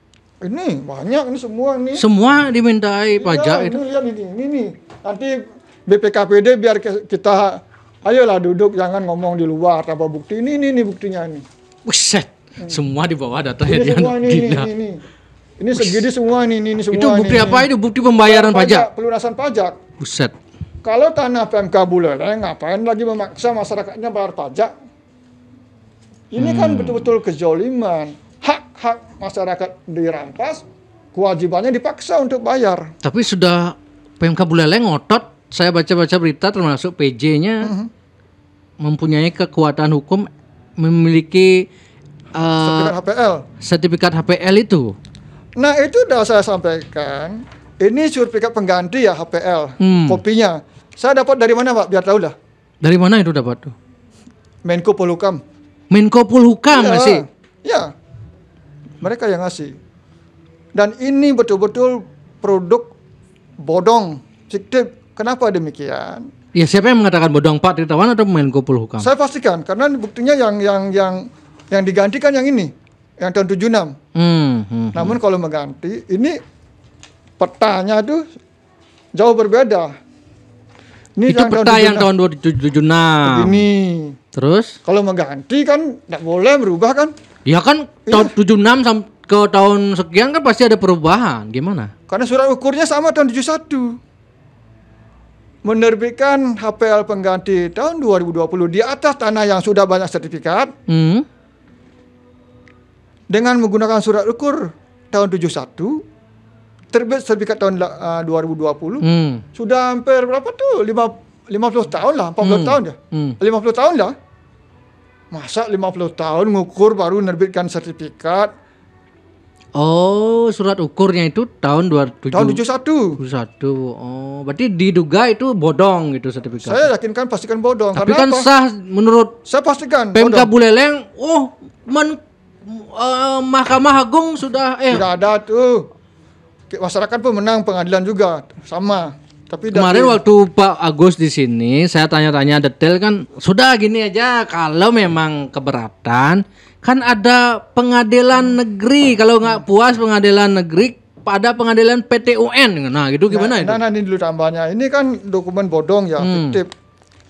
[SPEAKER 1] Ini banyak, ini semua nih.
[SPEAKER 2] Semua dimintai pajak itu.
[SPEAKER 1] Lihat ini. Nanti BPKPD biar kita, ayolah duduk, jangan ngomong di luar tanpa bukti. Ini buktinya ini.
[SPEAKER 2] Buset, semua di bawah datanya dia.
[SPEAKER 1] Ini segini semua ini semua.
[SPEAKER 2] Itu bukti apa itu? Bukti pembayaran pajak.
[SPEAKER 1] Pelunasan pajak.
[SPEAKER 2] Buset.
[SPEAKER 1] Kalau tanah Pemka Buleleng, ngapain lagi memaksa masyarakatnya bayar pajak? Ini kan betul-betul kezoliman. Hak-hak masyarakat dirampas, kewajibannya dipaksa untuk bayar.
[SPEAKER 2] Tapi sudah Pemka Buleleng ngotot, saya baca-baca berita termasuk PJ-nya mempunyai kekuatan hukum, memiliki sertifikat HPL itu.
[SPEAKER 1] Nah itu sudah saya sampaikan. Ini sertifikat pengganti ya HPL, kopinya. Saya dapat dari mana Pak? Biar tahu lah.
[SPEAKER 2] Dari mana itu dapat tuh?
[SPEAKER 1] Menko Polhukam.
[SPEAKER 2] Menko Polhukam ngasih?
[SPEAKER 1] Ya, mereka yang ngasih. Dan ini betul-betul produk bodong, fiktif. Kenapa demikian?
[SPEAKER 2] Ya siapa yang mengatakan bodong, Pak Tirtawan atau Menko Polhukam?
[SPEAKER 1] Saya pastikan, karena buktinya yang digantikan yang ini, yang tahun 76. Namun kalau mengganti, ini petanya tuh jauh berbeda. Ini
[SPEAKER 2] itu peta yang tahun 2076.
[SPEAKER 1] Begini.
[SPEAKER 2] Terus?
[SPEAKER 1] Kalau mengganti kan tidak boleh berubah kan?
[SPEAKER 2] Ya kan tahun 76 sampai ke tahun sekian kan pasti ada perubahan. Gimana?
[SPEAKER 1] Karena surat ukurnya sama tahun 71. Menerbitkan HPL pengganti tahun 2020 di atas tanah yang sudah banyak sertifikat. Dengan menggunakan surat ukur tahun 71. Terbit sertifikat tahun 2020. Sudah hampir berapa tuh? 50 tahun lah, 40 tahun ya. 50 tahun lah. Masa 50 tahun ngukur baru menerbitkan sertifikat?
[SPEAKER 2] Oh, surat ukurnya itu tahun
[SPEAKER 1] 71.
[SPEAKER 2] Oh, berarti diduga itu bodong gitu sertifikat.
[SPEAKER 1] Saya yakinkan pastikan bodong.
[SPEAKER 2] Tapi kan apa? Sah menurut
[SPEAKER 1] saya pastikan
[SPEAKER 2] Pemka Buleleng. Mahkamah Agung sudah
[SPEAKER 1] tidak ada tuh. Masyarakat pun menang pengadilan juga sama. Tapi
[SPEAKER 2] kemarin waktu Pak Agus di sini, saya tanya-tanya detail kan, sudah gini aja, kalau memang keberatan, kan ada pengadilan negeri, kalau nggak puas pengadilan negeri, pada pengadilan PT UN, nah gitu gimana itu?
[SPEAKER 1] Nah ini dulu tambahnya, ini kan dokumen bodong ya, fiktif,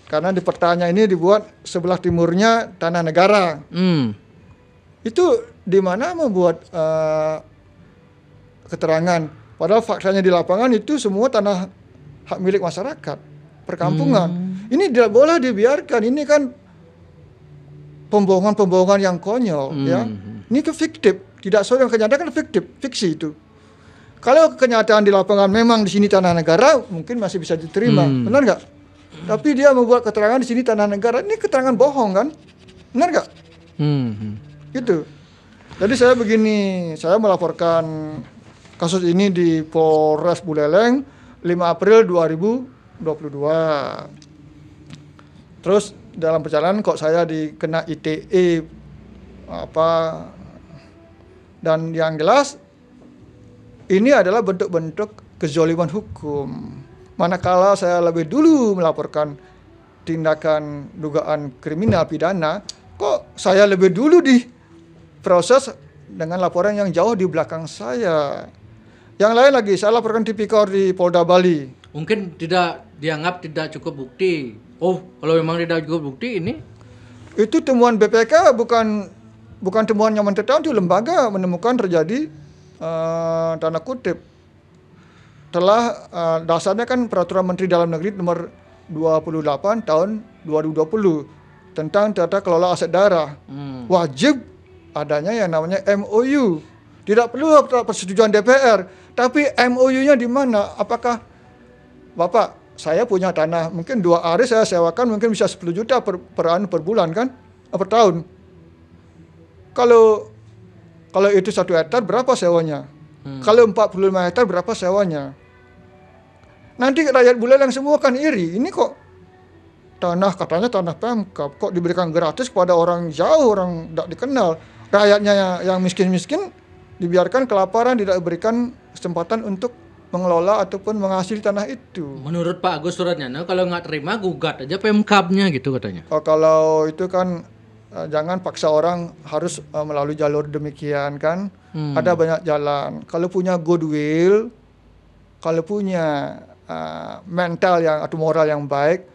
[SPEAKER 1] karena di petanya ini dibuat sebelah timurnya tanah negara, itu di mana membuat keterangan, padahal faktanya di lapangan itu semua tanah hak milik masyarakat, perkampungan. Ini tidak boleh dibiarkan. Ini kan pembohongan-pembohongan yang konyol, ya. Ini ke fiktif, tidak sesuai dengan kenyataan, kan fiktif, fiksi itu. Kalau kenyataan di lapangan memang di sini tanah negara, mungkin masih bisa diterima, benar nggak? Tapi dia membuat keterangan di sini tanah negara, ini keterangan bohong kan? Benar nggak? Gitu. Jadi saya begini, saya melaporkan kasus ini di Polres Buleleng 5 April 2022. Terus dalam perjalanan kok saya dikena ITE dan yang jelas ini adalah bentuk-bentuk kezoliman hukum. Manakala saya lebih dulu melaporkan tindakan dugaan kriminal pidana, kok saya lebih dulu diproses dengan laporan yang jauh di belakang saya. Yang lain lagi, saya laporkan tipikor di Polda Bali.
[SPEAKER 2] Mungkin dianggap tidak cukup bukti. Oh, kalau memang tidak cukup bukti ini?
[SPEAKER 1] Itu temuan BPK, bukan temuan nyaman tertahan, itu lembaga menemukan terjadi tanda kutip telah dasarnya kan Peraturan Menteri Dalam Negeri nomor 28 tahun 2020 tentang tata kelola aset daerah. Wajib adanya yang namanya MOU. Tidak perlu persetujuan DPR, tapi MOU-nya di mana? Apakah Bapak, saya punya tanah, mungkin 2 hari saya sewakan, mungkin bisa 10 juta per bulan kan? Per tahun. Kalau itu 1 hektar berapa sewanya? Kalau 45 hektar berapa sewanya? Nanti rakyat Buleleng semua kan iri. Ini kok tanah, katanya tanah Pemkab, kok diberikan gratis kepada orang jauh, orang tidak dikenal. Rakyatnya yang miskin-miskin dibiarkan kelaparan, tidak diberikan kesempatan untuk mengelola ataupun menghasil tanah itu.
[SPEAKER 2] Menurut Pak Agus Suratnyana, kalau nggak terima gugat aja Pemkabnya gitu katanya.
[SPEAKER 1] Oh, kalau itu kan jangan paksa orang harus melalui jalur demikian kan. Ada banyak jalan. Kalau punya goodwill, kalau punya mental yang atau moral yang baik,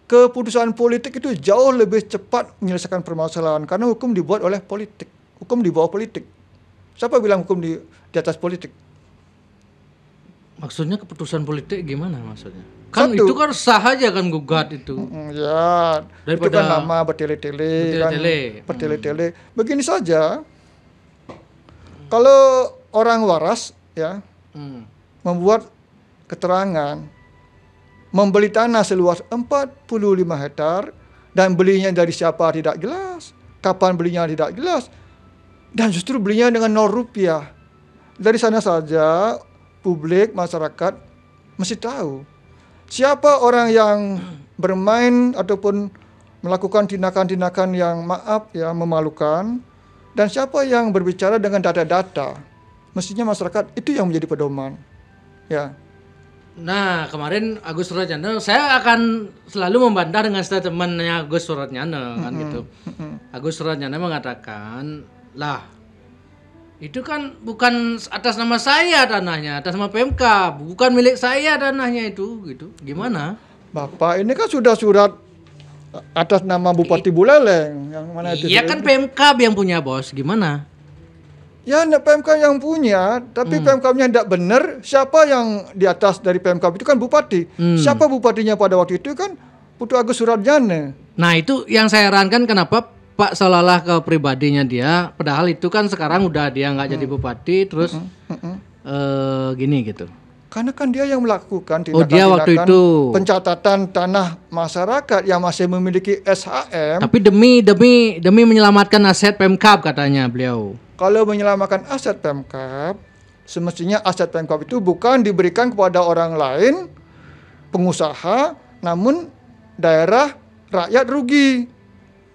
[SPEAKER 1] keputusan politik itu jauh lebih cepat menyelesaikan permasalahan karena hukum dibuat oleh politik. Hukum di bawah politik. Siapa bilang hukum di atas politik?
[SPEAKER 2] Maksudnya keputusan politik gimana maksudnya? Kan itu kan sah aja kan gugat itu.
[SPEAKER 1] Ya, daripada itu kan lama bertele-tele kan. Bertele-tele. Begini saja. Kalau orang waras ya membuat keterangan membeli tanah seluas 45 hektar dan belinya dari siapa tidak jelas, kapan belinya tidak jelas, dan justru belinya dengan 0 rupiah. Dari sana saja publik, masyarakat mesti tahu siapa orang yang bermain ataupun melakukan tindakan-tindakan yang memalukan, dan siapa yang berbicara dengan data-data. Mestinya masyarakat itu yang menjadi pedoman. Ya.
[SPEAKER 2] Nah, kemarin Agus Suratnyana, saya akan selalu membantah dengan statementnya Agus Suratnyana kan gitu. Agus Suratnyana mengatakan, lah itu kan bukan atas nama saya tanahnya, atas nama Pemkab, bukan milik saya tanahnya itu, gitu. Gimana?
[SPEAKER 1] Bapak, ini kan sudah surat atas nama Bupati Buleleng, yang mana itu?
[SPEAKER 2] Iya kan Pemkab yang punya, Bos. Gimana?
[SPEAKER 1] Ya, Pemkab yang punya, tapi Pemkabnya tidak benar. Siapa yang di atas dari Pemkab itu kan Bupati. Siapa bupatinya pada waktu itu kan Putu Agus Suratnyana.
[SPEAKER 2] Nah, itu yang saya herankan kenapa Pak seolah-olah ke pribadinya dia, padahal itu kan sekarang udah dia nggak jadi bupati, terus gini gitu.
[SPEAKER 1] Karena kan dia yang melakukan
[SPEAKER 2] tindakan
[SPEAKER 1] pencatatan tanah masyarakat yang masih memiliki SHM.
[SPEAKER 2] Tapi demi menyelamatkan aset Pemkab katanya beliau.
[SPEAKER 1] Kalau menyelamatkan aset Pemkab, semestinya aset Pemkab itu bukan diberikan kepada orang lain, pengusaha, namun daerah rakyat rugi.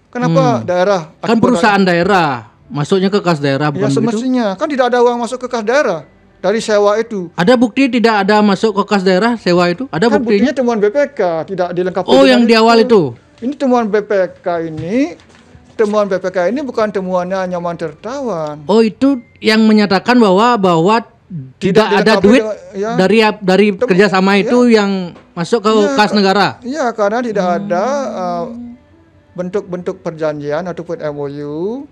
[SPEAKER 1] Kenapa daerah?
[SPEAKER 2] Kan perusahaan daerah, masuknya ke kas daerah bukan
[SPEAKER 1] begitu? Ya semestinya, kan tidak ada uang masuk ke kas daerah dari sewa itu.
[SPEAKER 2] Ada bukti tidak ada masuk ke kas daerah sewa itu? Ada
[SPEAKER 1] kan
[SPEAKER 2] buktinya?
[SPEAKER 1] Temuan BPK, tidak dilengkapi.
[SPEAKER 2] Oh, yang di awal itu?
[SPEAKER 1] Ini temuan BPK ini. Temuan BPK ini bukan temuannya Nyoman Tirtawan.
[SPEAKER 2] Oh, itu yang menyatakan bahwa tidak ada duit dari kerjasama itu yang masuk ke kas negara.
[SPEAKER 1] Iya, karena tidak ada bentuk-bentuk perjanjian ataupun MOU.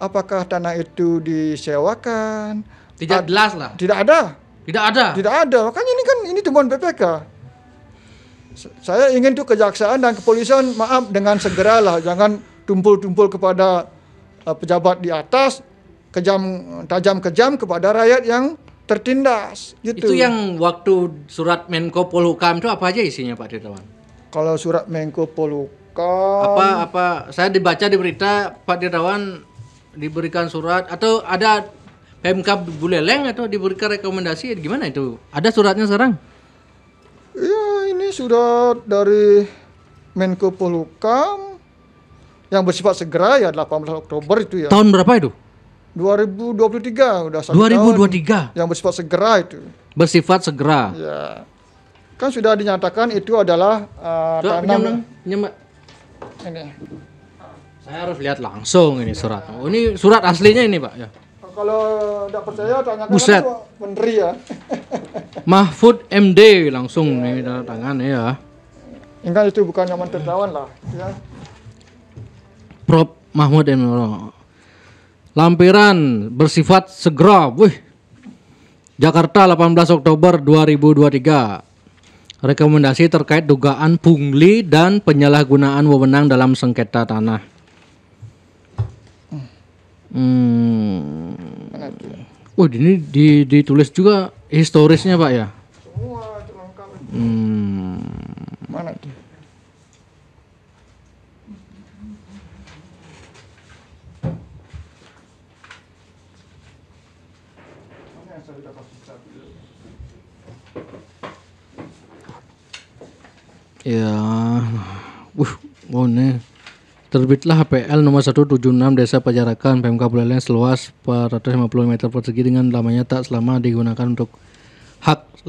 [SPEAKER 1] Apakah tanah itu disewakan?
[SPEAKER 2] Tidak jelas lah.
[SPEAKER 1] Tidak ada.
[SPEAKER 2] Tidak ada.
[SPEAKER 1] Makanya ini temuan BPK. Saya ingin tuh kejaksaan dan kepolisian maaf dengan segeralah, jangan tumpul-tumpul kepada pejabat di atas, tajam-kejam kepada rakyat yang tertindas gitu.
[SPEAKER 2] Itu yang waktu surat Menko Polhukam itu apa aja isinya Pak Tirtawan?
[SPEAKER 1] Kalau surat Menko Polhukam
[SPEAKER 2] apa saya dibaca di berita Pak Tirtawan diberikan surat atau ada Pemkab Buleleng atau diberikan rekomendasi, gimana itu? Ada suratnya sekarang?
[SPEAKER 1] Ya, ini surat dari Menko Polhukam yang bersifat segera ya 18 Oktober itu ya.
[SPEAKER 2] Tahun berapa itu?
[SPEAKER 1] 2023 udah 1
[SPEAKER 2] 2023
[SPEAKER 1] tahun yang bersifat segera itu.
[SPEAKER 2] bersifat segera.
[SPEAKER 1] Ya. Kan sudah dinyatakan itu adalah tanam.
[SPEAKER 2] Mbak.
[SPEAKER 1] Ini.
[SPEAKER 2] Saya harus lihat langsung ini surat. Oh, ini surat aslinya ini, Pak ya.
[SPEAKER 1] Kalau tidak percaya tanyakan
[SPEAKER 2] Buset.
[SPEAKER 1] ke Menteri ya.
[SPEAKER 2] Mahfud MD langsung nih tanda tangan ya.
[SPEAKER 1] Ingat itu bukan nyaman tertawan lah, ya.
[SPEAKER 2] Prof Mahfud MD. Lampiran bersifat segera. Wih. Jakarta 18 Oktober 2023. Rekomendasi terkait dugaan pungli dan penyalahgunaan wewenang dalam sengketa tanah. Wah, ini ditulis juga historisnya, Pak ya.
[SPEAKER 1] Semua itu lengkap. Mana tuh?
[SPEAKER 2] Ya, oh nih. Terbitlah HPL nomor 176 Desa Pajarakan PMK Buleleng seluas 450 meter persegi dengan lamanya selama digunakan untuk hak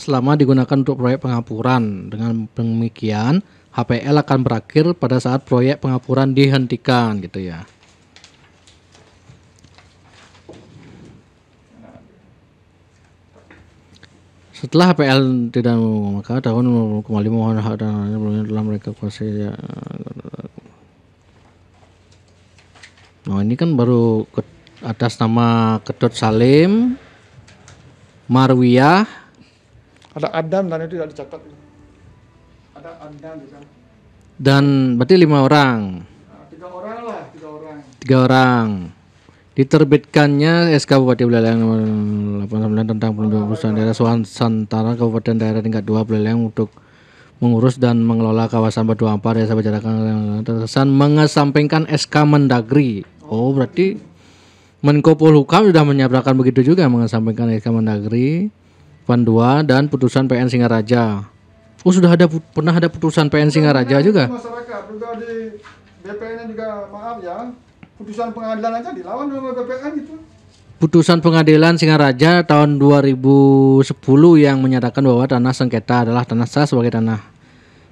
[SPEAKER 2] selama digunakan untuk proyek pengapuran. Dengan demikian, HPL akan berakhir pada saat proyek pengapuran dihentikan gitu ya. Setelah HPL tidak maka tahun kembali mohon hak dan dalam mereka kuasai ya. Nah, ini kan baru atas nama Ketut Salim, Marwiyah,
[SPEAKER 1] ada Adam dan itu tidak dicatat. Ada Adam juga.
[SPEAKER 2] Dan berarti 5 orang.
[SPEAKER 1] Nah, 3 orang lah, 3 orang.
[SPEAKER 2] 3 orang. Diterbitkannya SK Bupati Buleleng nomor 89 tentang penunjukan perusahaan daerah Santara Kabupaten Daerah tingkat 2 Buleleng untuk mengurus dan mengelola kawasan Batu Ampar Desa Pajarakan terkesan mengesampingkan SK Mendagri. Oh, berarti Menko Polhukam sudah menyampaikan begitu juga mengesampingkan SK Mendagri, Pan2 dan putusan PN Singaraja. Oh, sudah pernah ada putusan PN Singaraja juga.
[SPEAKER 1] Masyarakat juga di BPN juga maaf ya. Putusan pengadilan aja dilawan sama BPN gitu.
[SPEAKER 2] Putusan pengadilan Singaraja tahun 2010 yang menyatakan bahwa tanah sengketa adalah tanah sah sebagai tanah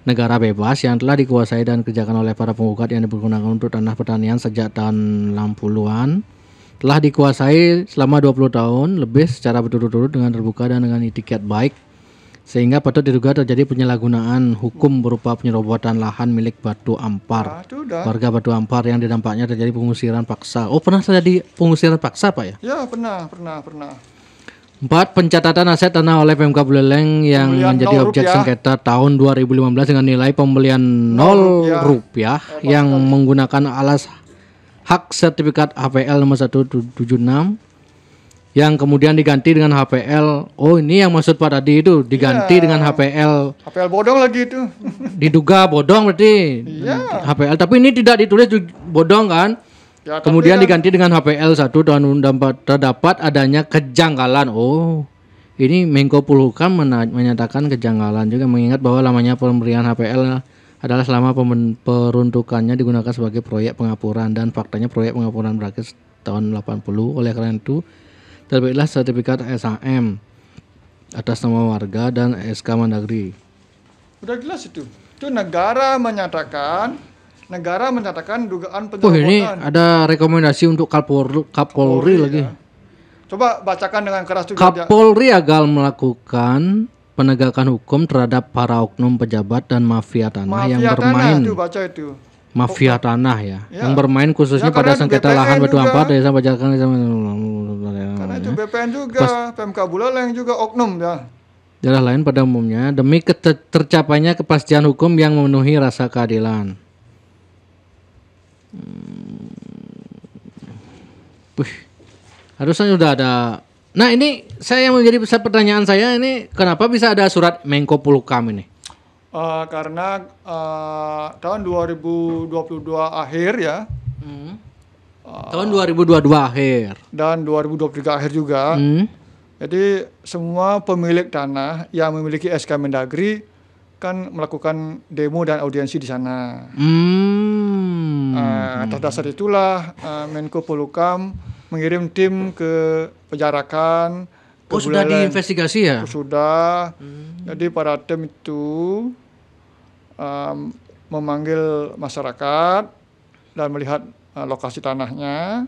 [SPEAKER 2] negara bebas yang telah dikuasai dan dikerjakan oleh para penggugat yang digunakan untuk tanah pertanian sejak tahun 60-an telah dikuasai selama 20 tahun lebih secara berturut-turut dengan terbuka dan dengan itikat baik sehingga patut diduga terjadi penyalahgunaan hukum berupa penyerobotan lahan milik Batu Ampar. Warga Batu Ampar yang dampaknya terjadi pengusiran paksa. Oh, pernah terjadi pengusiran paksa, Pak ya?
[SPEAKER 1] Ya, pernah.
[SPEAKER 2] 4. Pencatatan aset tanah oleh PMK Buleleng yang menjadi objek sengketa tahun 2015 dengan nilai pembelian 0 rupiah yang menggunakan alas hak sertifikat HPL nomor 176 yang kemudian diganti dengan HPL. Oh, ini yang maksud Pak tadi itu diganti dengan HPL.
[SPEAKER 1] HPL bodong lagi itu.
[SPEAKER 2] Diduga bodong berarti.
[SPEAKER 1] Iya.
[SPEAKER 2] HPL tapi ini tidak ditulis bodong kan? Ya, kemudian diganti dengan HPL 1 dan terdapat adanya kejanggalan. Oh, ini Menko Polhukam menyatakan kejanggalan juga mengingat bahwa lamanya pemberian HPL adalah selama peruntukannya digunakan sebagai proyek pengapuran dan faktanya proyek pengapuran berakhir tahun 80. Oleh karena itu terbitlah sertifikat SAM atas nama warga dan SK Mendagri.
[SPEAKER 1] Udah jelas itu. Itu negara menyatakan dugaan penyerobotan.
[SPEAKER 2] Oh, ini ada rekomendasi untuk Kapolri lagi.
[SPEAKER 1] Ya. Coba bacakan dengan keras juga.
[SPEAKER 2] Kapolri agar melakukan penegakan hukum terhadap para oknum pejabat dan mafia tanah yang bermain.
[SPEAKER 1] Itu, baca itu.
[SPEAKER 2] Mafia tanah ya, yang bermain khususnya pada sengketa lahan Batu Ampar Desa Pajarakan.
[SPEAKER 1] Karena itu BPN juga, PMK Buleleng juga oknum ya.
[SPEAKER 2] Daerah lain pada umumnya demi tercapainya kepastian hukum yang memenuhi rasa keadilan. Harusnya sudah ada. Nah, ini saya yang menjadi pertanyaan saya ini kenapa bisa ada surat Menko Polhukam ini?
[SPEAKER 1] Karena tahun 2022 akhir ya.
[SPEAKER 2] Tahun 2022 akhir.
[SPEAKER 1] Dan 2023 akhir juga. Jadi semua pemilik tanah yang memiliki SK Mendagri kan melakukan demo dan audiensi di sana. Atas dasar itulah Menko Polhukam mengirim tim ke penjarakan.
[SPEAKER 2] Sudah diinvestigasi ya?
[SPEAKER 1] Sudah. Jadi para tim itu memanggil masyarakat dan melihat lokasi tanahnya,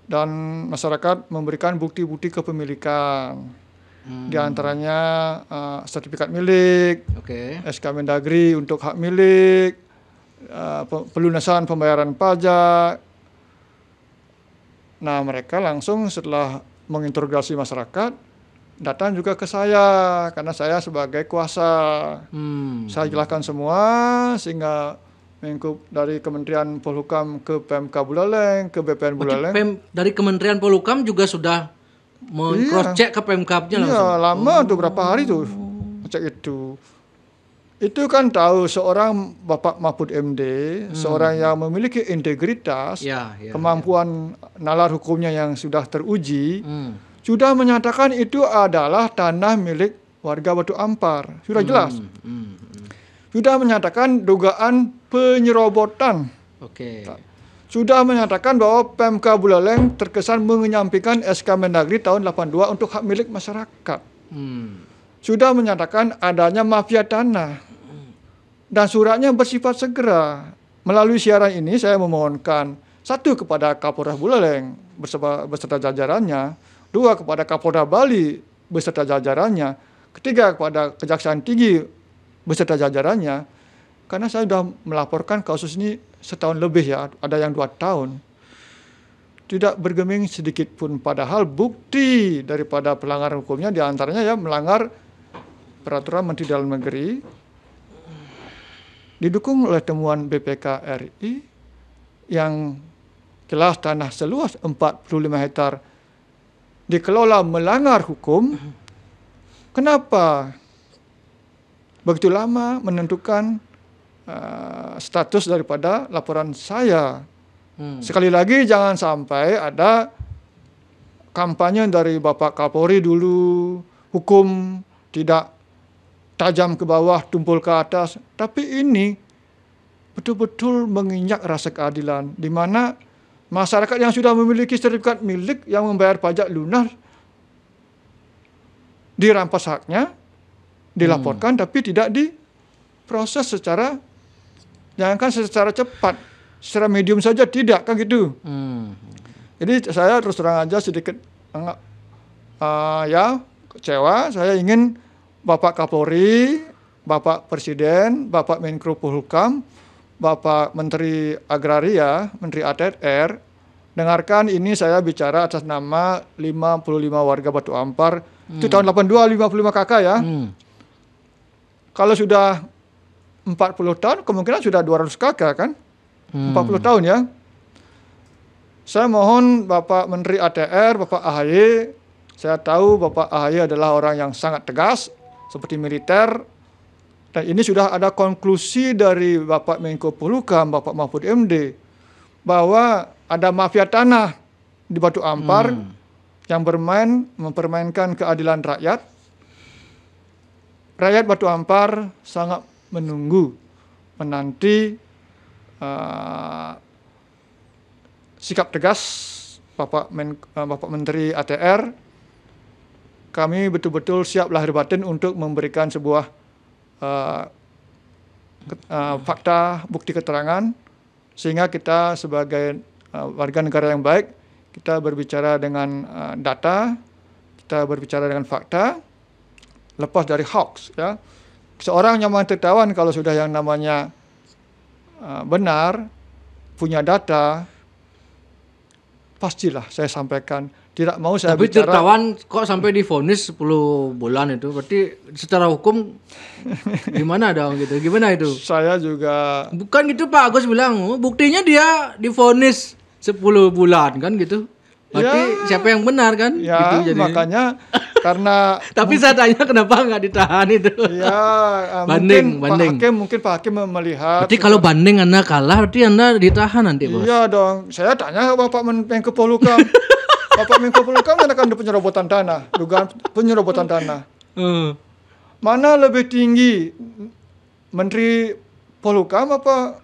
[SPEAKER 1] dan masyarakat memberikan bukti-bukti kepemilikan. Di antaranya sertifikat milik, SK Mendagri untuk hak milik, pelunasan pembayaran pajak. Nah, mereka langsung setelah menginterogasi masyarakat datang juga ke saya karena saya sebagai kuasa. Saya jelaskan semua sehingga dari Kementerian Polhukam ke PMK Buleleng, ke BPN Buleleng.
[SPEAKER 2] Dari Kementerian Polhukam juga sudah cross-check ke PMK-nya langsung?
[SPEAKER 1] Iya, lama tuh berapa hari tuh cek itu. Itu kan tahu seorang Bapak Mahfud MD, seorang yang memiliki integritas, kemampuan nalar hukumnya yang sudah teruji, sudah menyatakan itu adalah tanah milik warga Batu Ampar. Sudah jelas. Sudah menyatakan dugaan penyerobotan. Sudah menyatakan bahwa PMK Buleleng terkesan menyampaikan SK Mendagri tahun 82 untuk hak milik masyarakat. Sudah menyatakan adanya mafia tanah. Dan suratnya bersifat segera. Melalui siaran ini saya memohonkan, satu, kepada Kapolres Buleleng beserta jajarannya, dua, kepada Kapolda Bali beserta jajarannya, ketiga, kepada Kejaksaan Tinggi beserta jajarannya, karena saya sudah melaporkan kasus ini setahun lebih ya, ada yang 2 tahun. Tidak bergeming sedikit pun, padahal bukti daripada pelanggaran hukumnya diantaranya ya melanggar peraturan Menteri Dalam Negeri, didukung oleh temuan BPK RI yang jelas tanah seluas 45 hektar dikelola melanggar hukum. Kenapa begitu lama menentukan status daripada laporan saya? Sekali lagi jangan sampai ada kampanye dari Bapak Kapolri dulu, hukum tidak tajam ke bawah, tumpul ke atas. Tapi ini betul-betul menginjak rasa keadilan, di mana masyarakat yang sudah memiliki sertifikat milik yang membayar pajak lunas dirampas haknya, dilaporkan tapi tidak diproses secara, jangankan secara cepat, secara medium saja tidak, kan gitu. Jadi saya terus terang aja sedikit kecewa. Saya ingin Bapak Kapolri, Bapak Presiden, Bapak Menko Polhukam, Bapak Menteri Agraria, Menteri ATR, dengarkan ini saya bicara atas nama 55 warga Batu Ampar. Itu tahun 82, 55 kakak ya. Kalau sudah 40 tahun, kemungkinan sudah 200 kakak kan? 40 tahun ya. Saya mohon Bapak Menteri ATR, Bapak AHY, saya tahu Bapak AHY adalah orang yang sangat tegas, seperti militer. Dan ini sudah ada konklusi dari Bapak Menko Polhukam, Bapak Mahfud MD, bahwa ada mafia tanah di Batu Ampar yang mempermainkan keadilan rakyat. Rakyat Batu Ampar sangat menanti sikap tegas Bapak Menteri ATR. Kami betul-betul siap lahir batin untuk memberikan sebuah fakta, bukti keterangan, sehingga kita sebagai warga negara yang baik, kita berbicara dengan data, kita berbicara dengan fakta, lepas dari hoax. Ya. Seorang nyaman tertawan kalau sudah yang namanya benar, punya data, pastilah saya sampaikan. Tidak mau saya
[SPEAKER 2] tapi
[SPEAKER 1] bicara.
[SPEAKER 2] Tapi tertawan kok sampai divonis 10 bulan itu, berarti secara hukum gimana dong gitu? Gimana itu?
[SPEAKER 1] Saya juga.
[SPEAKER 2] Bukan gitu Pak Agus bilang, buktinya dia divonis 10 bulan kan gitu. Berarti siapa yang benar kan?
[SPEAKER 1] Ya,
[SPEAKER 2] gitu, jadi.
[SPEAKER 1] Makanya karena.
[SPEAKER 2] Tapi saya tanya kenapa nggak ditahan itu?
[SPEAKER 1] Ya,
[SPEAKER 2] banding.
[SPEAKER 1] Mungkin Pak Hakim melihat.
[SPEAKER 2] Berarti kalau banding Anda kalah, berarti Anda ditahan nanti Bos.
[SPEAKER 1] Iya dong. Saya tanya Bapak Menko Polhukam. Bapak Menko Polhukam mengatakan ada penyerobotan tanah, dugaan penyerobotan tanah. Mana lebih tinggi, Menteri Polhukam apa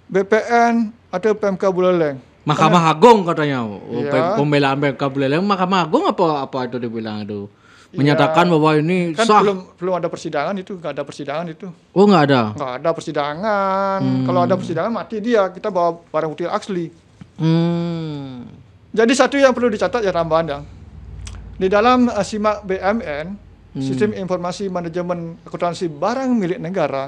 [SPEAKER 1] BPN atau PMK Buleleng?
[SPEAKER 2] Mahkamah Agung katanya.
[SPEAKER 1] Iya.
[SPEAKER 2] Pembelaan PMK Buleleng Mahkamah Agung apa itu dibilang itu. Menyatakan bahwa ini
[SPEAKER 1] kan
[SPEAKER 2] sah.
[SPEAKER 1] belum ada persidangan itu, nggak ada persidangan itu.
[SPEAKER 2] Oh, nggak ada.
[SPEAKER 1] Nggak ada persidangan. Kalau ada persidangan mati dia, kita bawa barang bukti asli. Jadi satu yang perlu dicatat ya tambahan ya. Di dalam SIMAK BMN, Sistem Informasi Manajemen Akuntansi Barang Milik Negara,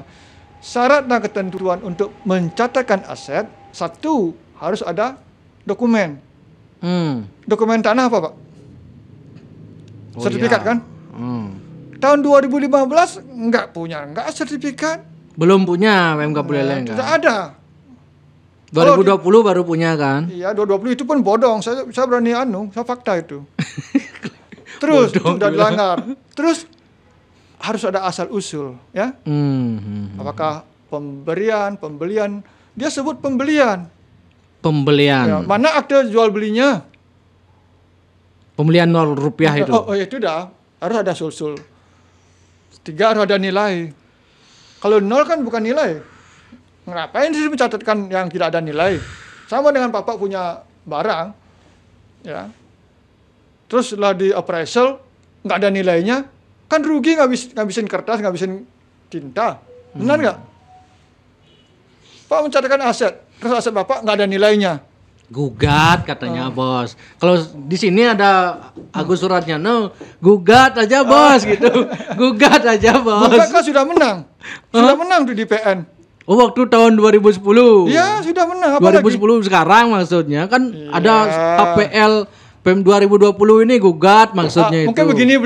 [SPEAKER 1] syarat dan ketentuan untuk mencatatkan aset, satu harus ada dokumen. Dokumen tanah apa, Pak? Sertifikat kan? Tahun 2015 nggak sertifikat.
[SPEAKER 2] Belum punya PMK Buleleng kan?
[SPEAKER 1] Tidak ada.
[SPEAKER 2] 2020 baru punya kan?
[SPEAKER 1] Iya, 2020 itu pun bodong. Saya berani saya fakta itu. Terus sudah dilanggar. Terus harus ada asal usul, ya. Apakah pembelian? Dia sebut pembelian. Ya, mana akte jual belinya?
[SPEAKER 2] Pembelian Rp0 itu.
[SPEAKER 1] Oh, itu dah. Harus ada sul-sul. 3 harus ada nilai. Kalau 0 kan bukan nilai. Ngapain sih mencatatkan yang tidak ada nilai? Sama dengan Bapak punya barang, ya. Terus setelah di appraisal nggak ada nilainya, kan rugi ngabisin kertas, ngabisin tinta. Benar nggak? Pak mencatatkan aset, terus aset Bapak nggak ada nilainya.
[SPEAKER 2] Gugat katanya bos. Kalau di sini ada Agus Suratnya, gugat aja bos gitu. Gugat aja bos.
[SPEAKER 1] Gugat kan sudah menang. Sudah menang tuh di PN.
[SPEAKER 2] Oh, waktu tahun 2010.
[SPEAKER 1] Iya, sudah menang.
[SPEAKER 2] 2010 lagi? Sekarang maksudnya kan ada KPL PEM 2020 ini gugat maksudnya itu.
[SPEAKER 1] Mungkin begini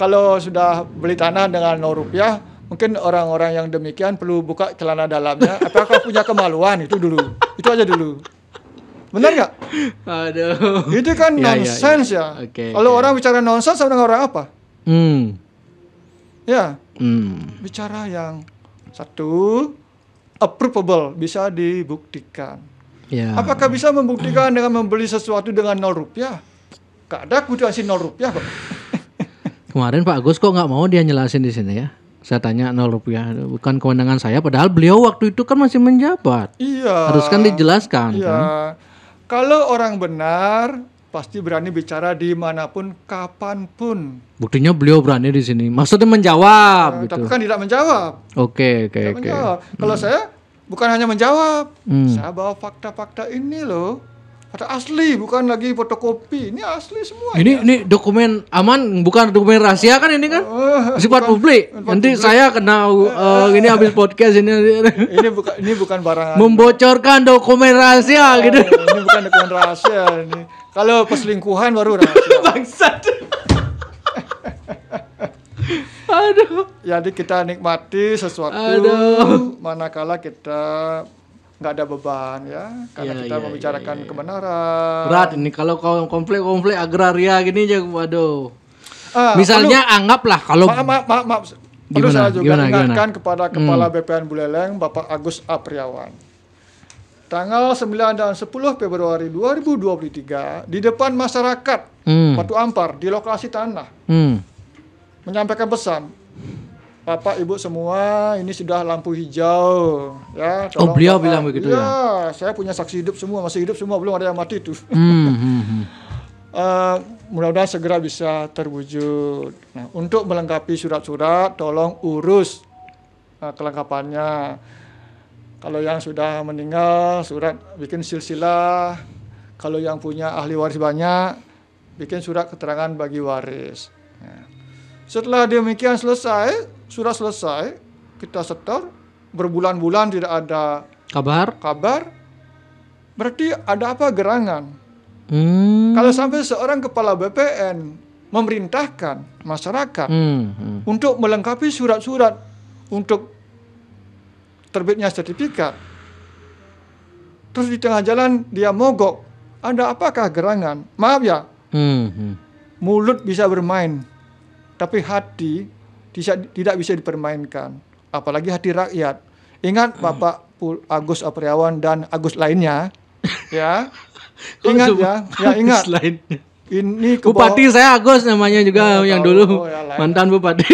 [SPEAKER 1] kalau sudah beli tanah dengan Rp0, mungkin orang-orang yang demikian perlu buka celana dalamnya. Apakah punya kemaluan itu dulu? Itu aja dulu. Benar nggak?
[SPEAKER 2] Aduh.
[SPEAKER 1] Itu kan nonsens ya. Kalau orang bicara nonsens sama dengan orang apa? Ya. Bicara yang satu approvable, bisa dibuktikan.
[SPEAKER 2] Ya.
[SPEAKER 1] Apakah bisa membuktikan dengan membeli sesuatu dengan Rp0? Gak ada kuitansi Rp0 kok.
[SPEAKER 2] Kemarin Pak Agus kok nggak mau dia jelasin di sini ya? Saya tanya Rp0, bukan kewenangan saya. Padahal beliau waktu itu kan masih menjabat.
[SPEAKER 1] Iya.
[SPEAKER 2] Harus kan dijelaskan.
[SPEAKER 1] Iya. Kan? Kalau orang benar pasti berani bicara dimanapun, kapanpun.
[SPEAKER 2] Buktinya beliau berani di sini. Maksudnya menjawab. Gitu.
[SPEAKER 1] Tapi kan tidak menjawab.
[SPEAKER 2] Oke.
[SPEAKER 1] Kalau saya bukan hanya menjawab, saya bawa fakta-fakta ini loh. Fakta asli, bukan lagi fotokopi. Ini asli semua.
[SPEAKER 2] Ini dokumen aman, bukan dokumen rahasia kan ini kan? Sifat publik. Nanti saya kena ini habis podcast ini.
[SPEAKER 1] Ini bukan barang.
[SPEAKER 2] Membocorkan dokumen rahasia gitu.
[SPEAKER 1] Ini bukan dokumen rahasia ini. Kalau perselingkuhan baru rahasia.
[SPEAKER 2] Bangsat. Aduh.
[SPEAKER 1] Jadi kita nikmati sesuatu manakala kita nggak ada beban ya, karena kita membicarakan kebenaran.
[SPEAKER 2] Berat ini kalau konflik agraria gini aja, waduh. Misalnya anggaplah kalau
[SPEAKER 1] maaf. Perlu saya juga ingatkan kepada Kepala BPN Buleleng, Bapak Agus Apriawan. Tanggal 9 dan 10 Februari 2023 di depan masyarakat Batu Ampar di lokasi tanah menyampaikan pesan, Bapak Ibu semua ini sudah lampu hijau ya.
[SPEAKER 2] Beliau bilang begitu ya.
[SPEAKER 1] Ya, saya punya saksi hidup semua, masih hidup semua, belum ada yang mati itu. Mudah-mudahan segera bisa terwujud. Nah, untuk melengkapi surat-surat, tolong urus kelengkapannya. Kalau yang sudah meninggal, surat bikin silsilah. Kalau yang punya ahli waris banyak, bikin surat keterangan bagi waris. Nah, setelah demikian surat selesai, kita setor, berbulan-bulan tidak ada kabar, berarti ada apa gerangan. Kalau sampai seorang kepala BPN memerintahkan masyarakat untuk melengkapi surat-surat untuk terbitnya sertifikat, terus di tengah jalan dia mogok, ada apakah gerangan? Maaf ya, mulut bisa bermain, tapi hati tidak bisa dipermainkan, apalagi hati rakyat. Ingat Bapak Agus Apriawan dan Agus lainnya, ya. Ingat ya, ingat. Ini
[SPEAKER 2] Bupati saya Agus namanya juga yang dulu mantan bupati.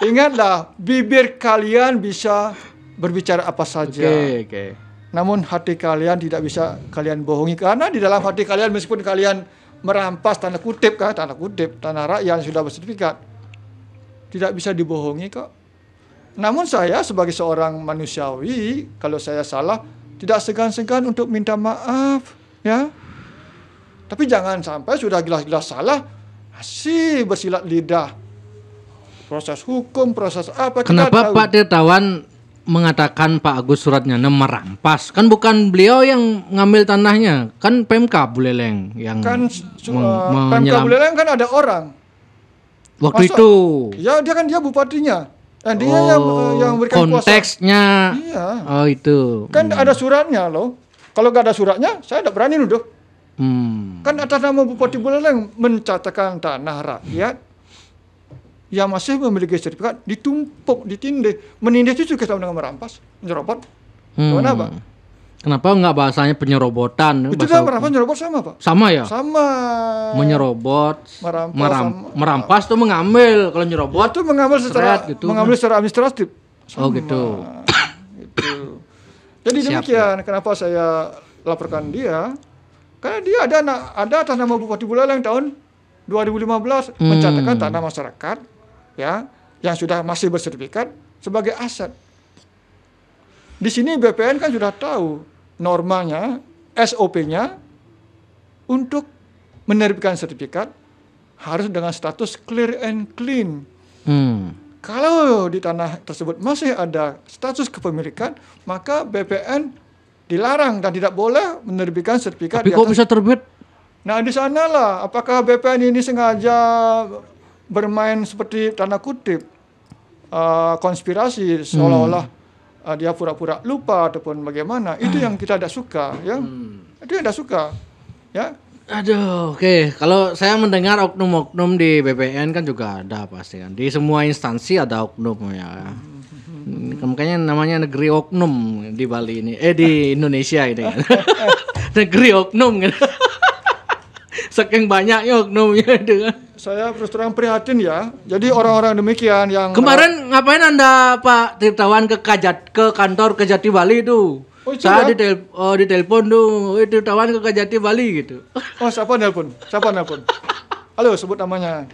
[SPEAKER 1] Ingatlah, bibir kalian bisa berbicara apa saja.
[SPEAKER 2] Oke.
[SPEAKER 1] namun hati kalian tidak bisa kalian bohongi, karena di dalam hati kalian meskipun kalian merampas tanda kutip tanah rakyat yang sudah bersertifikat, tidak bisa dibohongi kok. Namun saya sebagai seorang manusiawi, kalau saya salah tidak segan-segan untuk minta maaf, ya. Tapi jangan sampai sudah jelas-jelas salah masih bersilat lidah. Proses hukum, proses apa?
[SPEAKER 2] Kenapa Pak Tirtawan mengatakan Pak Agus Suratnyana merampas? Kan bukan beliau yang ngambil tanahnya, kan Pemkab Buleleng yang
[SPEAKER 1] kan Pemkab Buleleng kan ada orang.
[SPEAKER 2] Waktu itu.
[SPEAKER 1] Ya dia bupatinya. Dan dia yang berikan
[SPEAKER 2] konteksnya.
[SPEAKER 1] Kuasa. Iya.
[SPEAKER 2] Oh itu.
[SPEAKER 1] Kan ada suratnya loh. Kalau nggak ada suratnya, saya tidak berani nuduh. Kan atas nama Bupati Buleleng mencatatkan tanah rakyat yang masih memiliki sertifikat ditumpuk, ditindih. Menindih itu juga sama dengan merampas, menyerobot. Kenapa?
[SPEAKER 2] Kenapa nggak bahasanya penyerobotan?
[SPEAKER 1] Itu kan merampas, menyerobot sama Pak?
[SPEAKER 2] Sama ya?
[SPEAKER 1] Sama.
[SPEAKER 2] Menyerobot, merampas tuh mengambil. Kalau nyerobot
[SPEAKER 1] itu mengambil secara
[SPEAKER 2] gitu,
[SPEAKER 1] mengambil secara administratif. Sama.
[SPEAKER 2] Oh gitu.
[SPEAKER 1] Gitu. Jadi demikian kenapa saya laporkan dia. Karena dia ada atas nama Bupati Buleleng tahun 2015 mencatatkan tanah masyarakat ya yang sudah masih bersertifikat sebagai aset. Di sini BPN kan sudah tahu normanya, SOP-nya untuk menerbitkan sertifikat harus dengan status clear and clean. Kalau di tanah tersebut masih ada status kepemilikan, maka BPN dilarang dan tidak boleh menerbitkan sertifikat.
[SPEAKER 2] Tapi kok bisa terbit?
[SPEAKER 1] Nah di sanalah apakah BPN ini sengaja bermain seperti tanda kutip konspirasi seolah-olah dia pura-pura lupa ataupun bagaimana? Itu yang kita tidak suka, ya. Itu yang tidak suka, ya.
[SPEAKER 2] Aduh, oke. Kalau saya mendengar oknum-oknum di BPN kan juga ada pasti kan. Di semua instansi ada oknum ya. Makanya namanya negeri oknum di Bali ini, di Indonesia ini kan. Negeri oknum kan. Saking banyaknya oknumnya itu kan.
[SPEAKER 1] Saya terus terang prihatin ya. Jadi orang-orang demikian yang
[SPEAKER 2] kemarin ngapain Anda Pak Tirtawan ke kantor Kejati Bali itu? Saya ditelepon tuh, Tirtawan ke Kejati Bali gitu.
[SPEAKER 1] Oh, siapa nelpon? Halo, sebut namanya.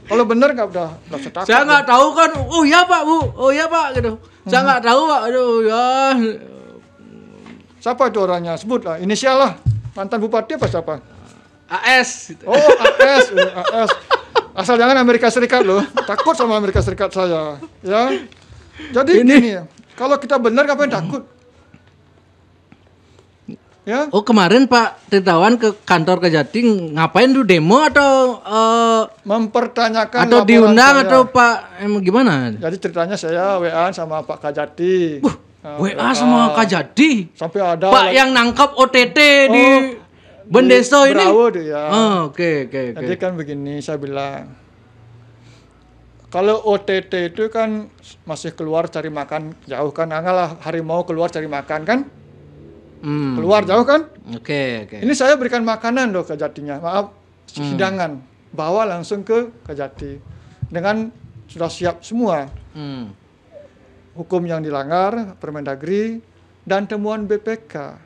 [SPEAKER 1] Kalau benar nggak udah setakut.
[SPEAKER 2] Saya nggak tahu kan. Oh iya Pak, Bu. Oh iya Pak gitu. Saya nggak tahu Pak. Aduh ya.
[SPEAKER 1] Siapa itu orangnya? Sebut lah. Inisial lah. Mantan bupati apa siapa?
[SPEAKER 2] AS.
[SPEAKER 1] Oh AS. AS. Asal jangan Amerika Serikat loh. Takut sama Amerika Serikat saya. Ya. Jadi ini. Kalau kita benar ngapain takut? Ya.
[SPEAKER 2] Oh kemarin Pak Tirtawan ke kantor Kejati ngapain tuh demo atau
[SPEAKER 1] mempertanyakan
[SPEAKER 2] atau diundang saya. Atau Pak gimana?
[SPEAKER 1] Jadi ceritanya saya WA sama Pak Kejati.
[SPEAKER 2] WA sama Kejati?
[SPEAKER 1] Sampai ada
[SPEAKER 2] Pak yang nangkap OTT di Bendeso ini?
[SPEAKER 1] Ya.
[SPEAKER 2] Oke.
[SPEAKER 1] Jadi kan begini saya bilang. Kalau OTT itu kan masih keluar cari makan jauh kan. Angalah harimau keluar cari makan kan? Keluar jauh kan?
[SPEAKER 2] Oke.
[SPEAKER 1] Ini saya berikan makanan loh Kejatinya. Maaf, hidangan. Bawa langsung ke Kejati. Dengan sudah siap semua. Hukum yang dilanggar, Permendagri, dan temuan BPK.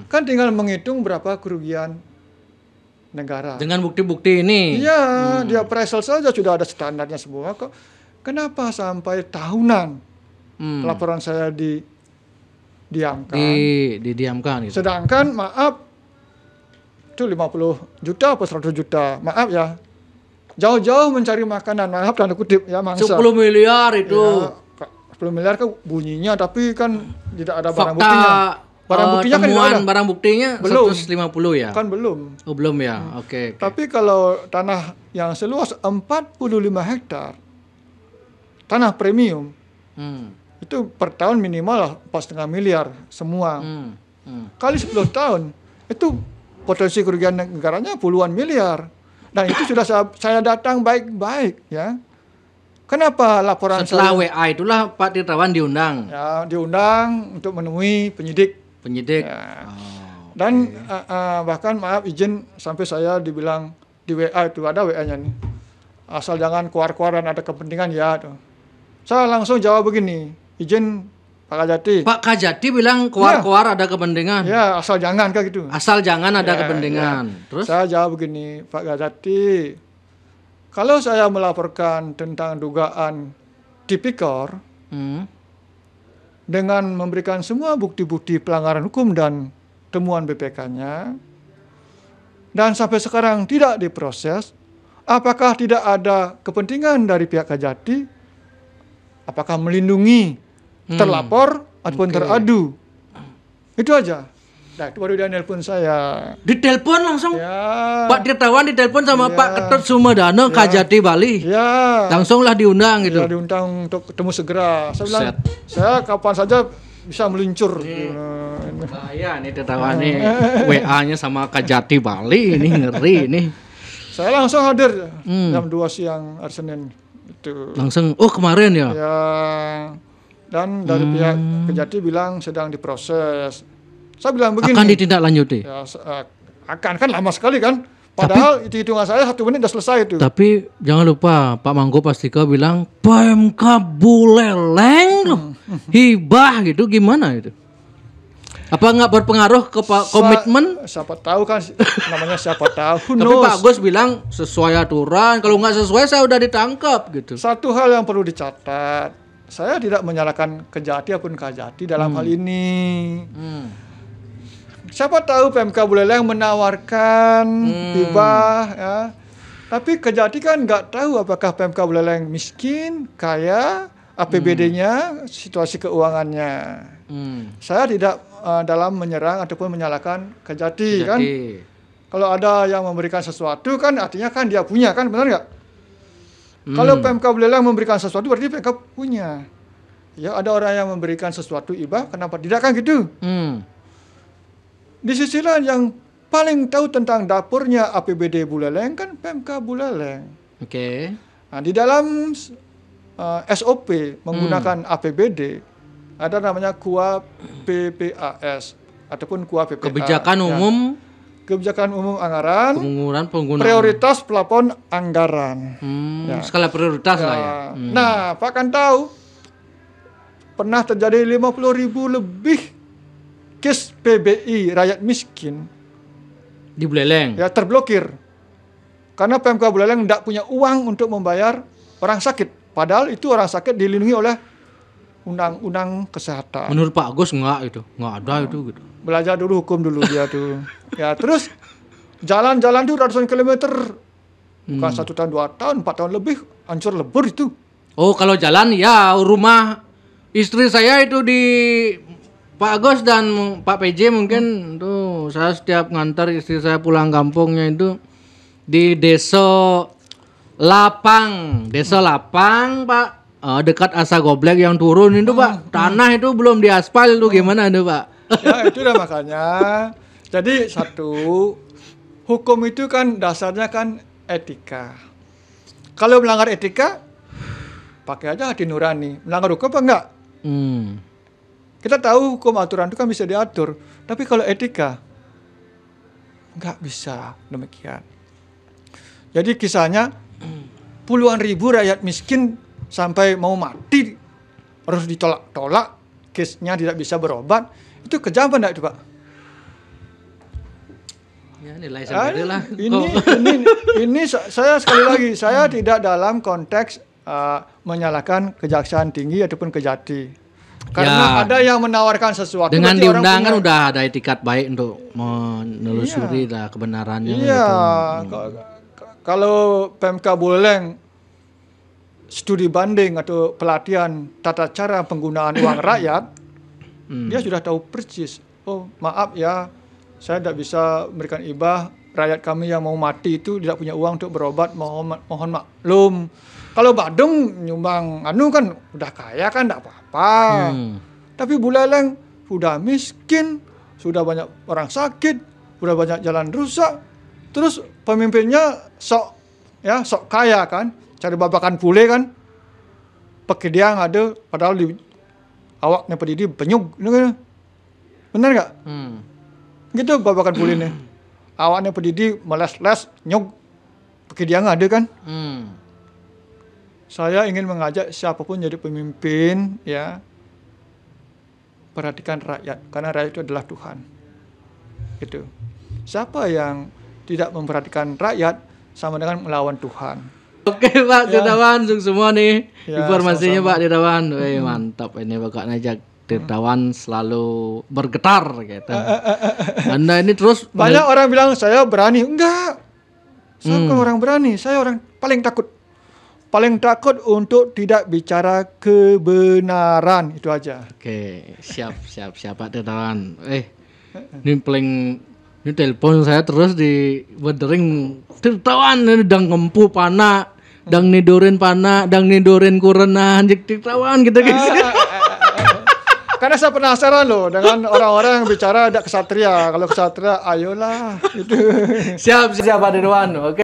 [SPEAKER 1] Kan tinggal menghitung berapa kerugian negara.
[SPEAKER 2] Dengan bukti-bukti ini?
[SPEAKER 1] Iya, dia appraisal saja sudah ada standarnya semua kok. Kenapa sampai tahunan laporan saya didiamkan.
[SPEAKER 2] Didiamkan gitu.
[SPEAKER 1] Sedangkan maaf itu 50 juta atau 100 juta. Maaf ya. Jauh-jauh mencari makanan. Maaf tanda kutip ya mangsa.
[SPEAKER 2] 10 miliar itu.
[SPEAKER 1] Ya, 10 miliar kan bunyinya tapi kan tidak ada barang buktinya. Barang buktinya kan tidak ada.
[SPEAKER 2] Barang buktinya
[SPEAKER 1] belum.
[SPEAKER 2] 150 ya?
[SPEAKER 1] Kan belum.
[SPEAKER 2] Oh belum ya. Oke.
[SPEAKER 1] Tapi kalau tanah yang seluas 45 hektar tanah premium. Itu per tahun minimal lah 4,5 miliar semua. Kali 10 tahun itu potensi kerugian negaranya puluhan miliar. Dan itu sudah saya datang baik-baik ya. Kenapa laporan
[SPEAKER 2] setelah WA itulah Pak Tirtawan diundang?
[SPEAKER 1] Ya diundang untuk menemui penyidik. Ya. Dan bahkan maaf izin sampai saya dibilang di WA itu ada WA-nya nih. Asal jangan keluar-keluar dan ada kepentingan ya. Tuh. Saya langsung jawab begini. Izin Pak Kajati.
[SPEAKER 2] Pak Kajati bilang keluar-keluar ada kepentingan.
[SPEAKER 1] Ya, asal jangan kan gitu.
[SPEAKER 2] Asal jangan ada kepentingan.
[SPEAKER 1] Ya.
[SPEAKER 2] Terus
[SPEAKER 1] saya jawab begini, Pak Kajati, kalau saya melaporkan tentang dugaan tipikor dengan memberikan semua bukti-bukti pelanggaran hukum dan temuan BPK-nya, dan sampai sekarang tidak diproses, apakah tidak ada kepentingan dari pihak Kajati? Apakah melindungi terlapor ataupun teradu? Itu aja. Nah, itu baru dia nelpon saya.
[SPEAKER 2] Ditelepon langsung?
[SPEAKER 1] Ya.
[SPEAKER 2] Pak Tirtawan ditelepon sama Pak Ketut Sumedana Kajati Bali?
[SPEAKER 1] Ya.
[SPEAKER 2] Langsunglah diundang gitu?
[SPEAKER 1] Ya, diundang untuk ketemu segera. Saya bilang, saya kapan saja bisa meluncur.
[SPEAKER 2] Bahaya nih Tirtawan nih. WA-nya sama Kajati Bali, ini ngeri nih.
[SPEAKER 1] Saya langsung hadir jam 2 siang hari Senin. Itu.
[SPEAKER 2] Langsung, kemarin ya?
[SPEAKER 1] Ya. Dan dari pihak Kejati bilang sedang diproses. Saya bilang begini.
[SPEAKER 2] Akan ditindaklanjuti?
[SPEAKER 1] Ya, akan, kan lama sekali kan. Padahal itu hitungan saya 1 menit sudah selesai itu.
[SPEAKER 2] Tapi jangan lupa Pak Manggo Pastika bilang PMK Buleleng hibah gitu, gimana itu? Apa nggak berpengaruh ke komitmen?
[SPEAKER 1] Siapa tahu kan, namanya siapa tahu.
[SPEAKER 2] Tapi Pak Agus bilang sesuai aturan, kalau nggak sesuai saya udah ditangkap gitu.
[SPEAKER 1] Satu hal yang perlu dicatat, saya tidak menyalahkan Kejati ataupun Kajati dalam hal ini. Siapa tahu PMK Buleleng menawarkan hibah, ya. Tapi Kejati kan nggak tahu apakah PMK Buleleng miskin, kaya, APBD-nya, situasi keuangannya. Saya tidak dalam menyerang ataupun menyalahkan Kejati kan. Kalau ada yang memberikan sesuatu kan artinya kan dia punya kan, benar nggak? Kalau PMK Buleleng memberikan sesuatu berarti PMK punya. Ya, ada orang yang memberikan sesuatu hibah, kenapa tidak kan gitu? Di sisi lain yang paling tahu tentang dapurnya APBD Buleleng kan PMK Buleleng. Nah, di dalam SOP menggunakan APBD ada namanya KUA PPAS ataupun KUA PPA. Kebijakan umum anggaran.
[SPEAKER 2] Penggunaan.
[SPEAKER 1] Prioritas plafon anggaran.
[SPEAKER 2] Skala prioritas lah ya.
[SPEAKER 1] Nah, Pak kan tahu pernah terjadi 50.000 lebih kes PBI rakyat miskin
[SPEAKER 2] di Buleleng.
[SPEAKER 1] Ya, terblokir. Karena PMK Buleleng tidak punya uang untuk membayar orang sakit. Padahal itu orang sakit dilindungi oleh undang-undang kesehatan.
[SPEAKER 2] Menurut Pak Agus enggak ada itu gitu.
[SPEAKER 1] Belajar dulu hukum dulu dia tuh. Ya, terus jalan-jalan tuh ratusan kilometer. Bukan 1 tahun, 2 tahun, 4 tahun lebih hancur lebur itu.
[SPEAKER 2] Oh, kalau jalan ya rumah istri saya itu di Pak Agus dan Pak PJ mungkin tuh saya setiap ngantar istri saya pulang kampungnya itu di Desa Lapang Pak, dekat Asa Goblek yang turun itu Pak, tanah itu belum diaspal itu gimana itu Pak?
[SPEAKER 1] Ya itu dah makanya. Jadi satu, hukum itu kan dasarnya kan etika. Kalau melanggar etika, pakai aja hati nurani. Melanggar hukum apa enggak? Kita tahu hukum aturan itu kan bisa diatur, tapi kalau etika nggak bisa demikian. Jadi kisahnya puluhan ribu rakyat miskin sampai mau mati harus ditolak-tolak, case-nya tidak bisa berobat, itu kejam enggak itu Pak?
[SPEAKER 2] Ya nilai sendiri lah.
[SPEAKER 1] Ini saya sekali lagi saya tidak dalam konteks menyalahkan Kejaksaan Tinggi ataupun Kejati. Karena ada yang menawarkan sesuatu.
[SPEAKER 2] Dengan diundang kan udah ada etikat baik untuk menelusuri lah kebenarannya.
[SPEAKER 1] Iya. Gitu. Kalau PMK Buleleng studi banding atau pelatihan tata cara penggunaan uang rakyat, dia sudah tahu persis. Oh maaf ya, saya tidak bisa memberikan hibah. Rakyat kami yang mau mati itu tidak punya uang untuk berobat, mohon maklum. Kalau Badung nyumbang kan udah kaya kan enggak apa-apa. Tapi Buleleng sudah miskin, sudah banyak orang sakit, sudah banyak jalan rusak. Terus pemimpinnya sok kaya kan, cari babakan pule kan. Pakai dia ada padahal di awaknya pedidi penyug. Benar enggak? Gitu babakan pule nih. Awaknya pedidi meles-les nyug. Pakai dia ada kan? Saya ingin mengajak siapapun jadi pemimpin ya. perhatikan rakyat, karena rakyat itu adalah Tuhan. Gitu. Siapa yang tidak memperhatikan rakyat sama dengan melawan Tuhan.
[SPEAKER 2] Oke Pak Tirtawan, semua nih informasinya
[SPEAKER 1] sama-sama.
[SPEAKER 2] Pak Tirtawan. Mantap ini Bapak ngajak Tirtawan selalu bergetar gitu. Anda ini terus
[SPEAKER 1] banyak orang bilang saya berani. Enggak. Saya bukan orang berani, saya orang paling takut. Paling takut untuk tidak bicara kebenaran, itu aja.
[SPEAKER 2] Oke, siap Pak Tirtawan. Ini telepon saya terus di berdering Tirtawan ini dang ngempu pana, dang nidorin pana, dang nidorin kurena anjing Tirtawan gitu guys.
[SPEAKER 1] Karena saya penasaran loh dengan orang-orang yang bicara ada kesatria. Kalau kesatria, ayolah. Gitu.
[SPEAKER 2] Siap Pak Tirtawan. Oke.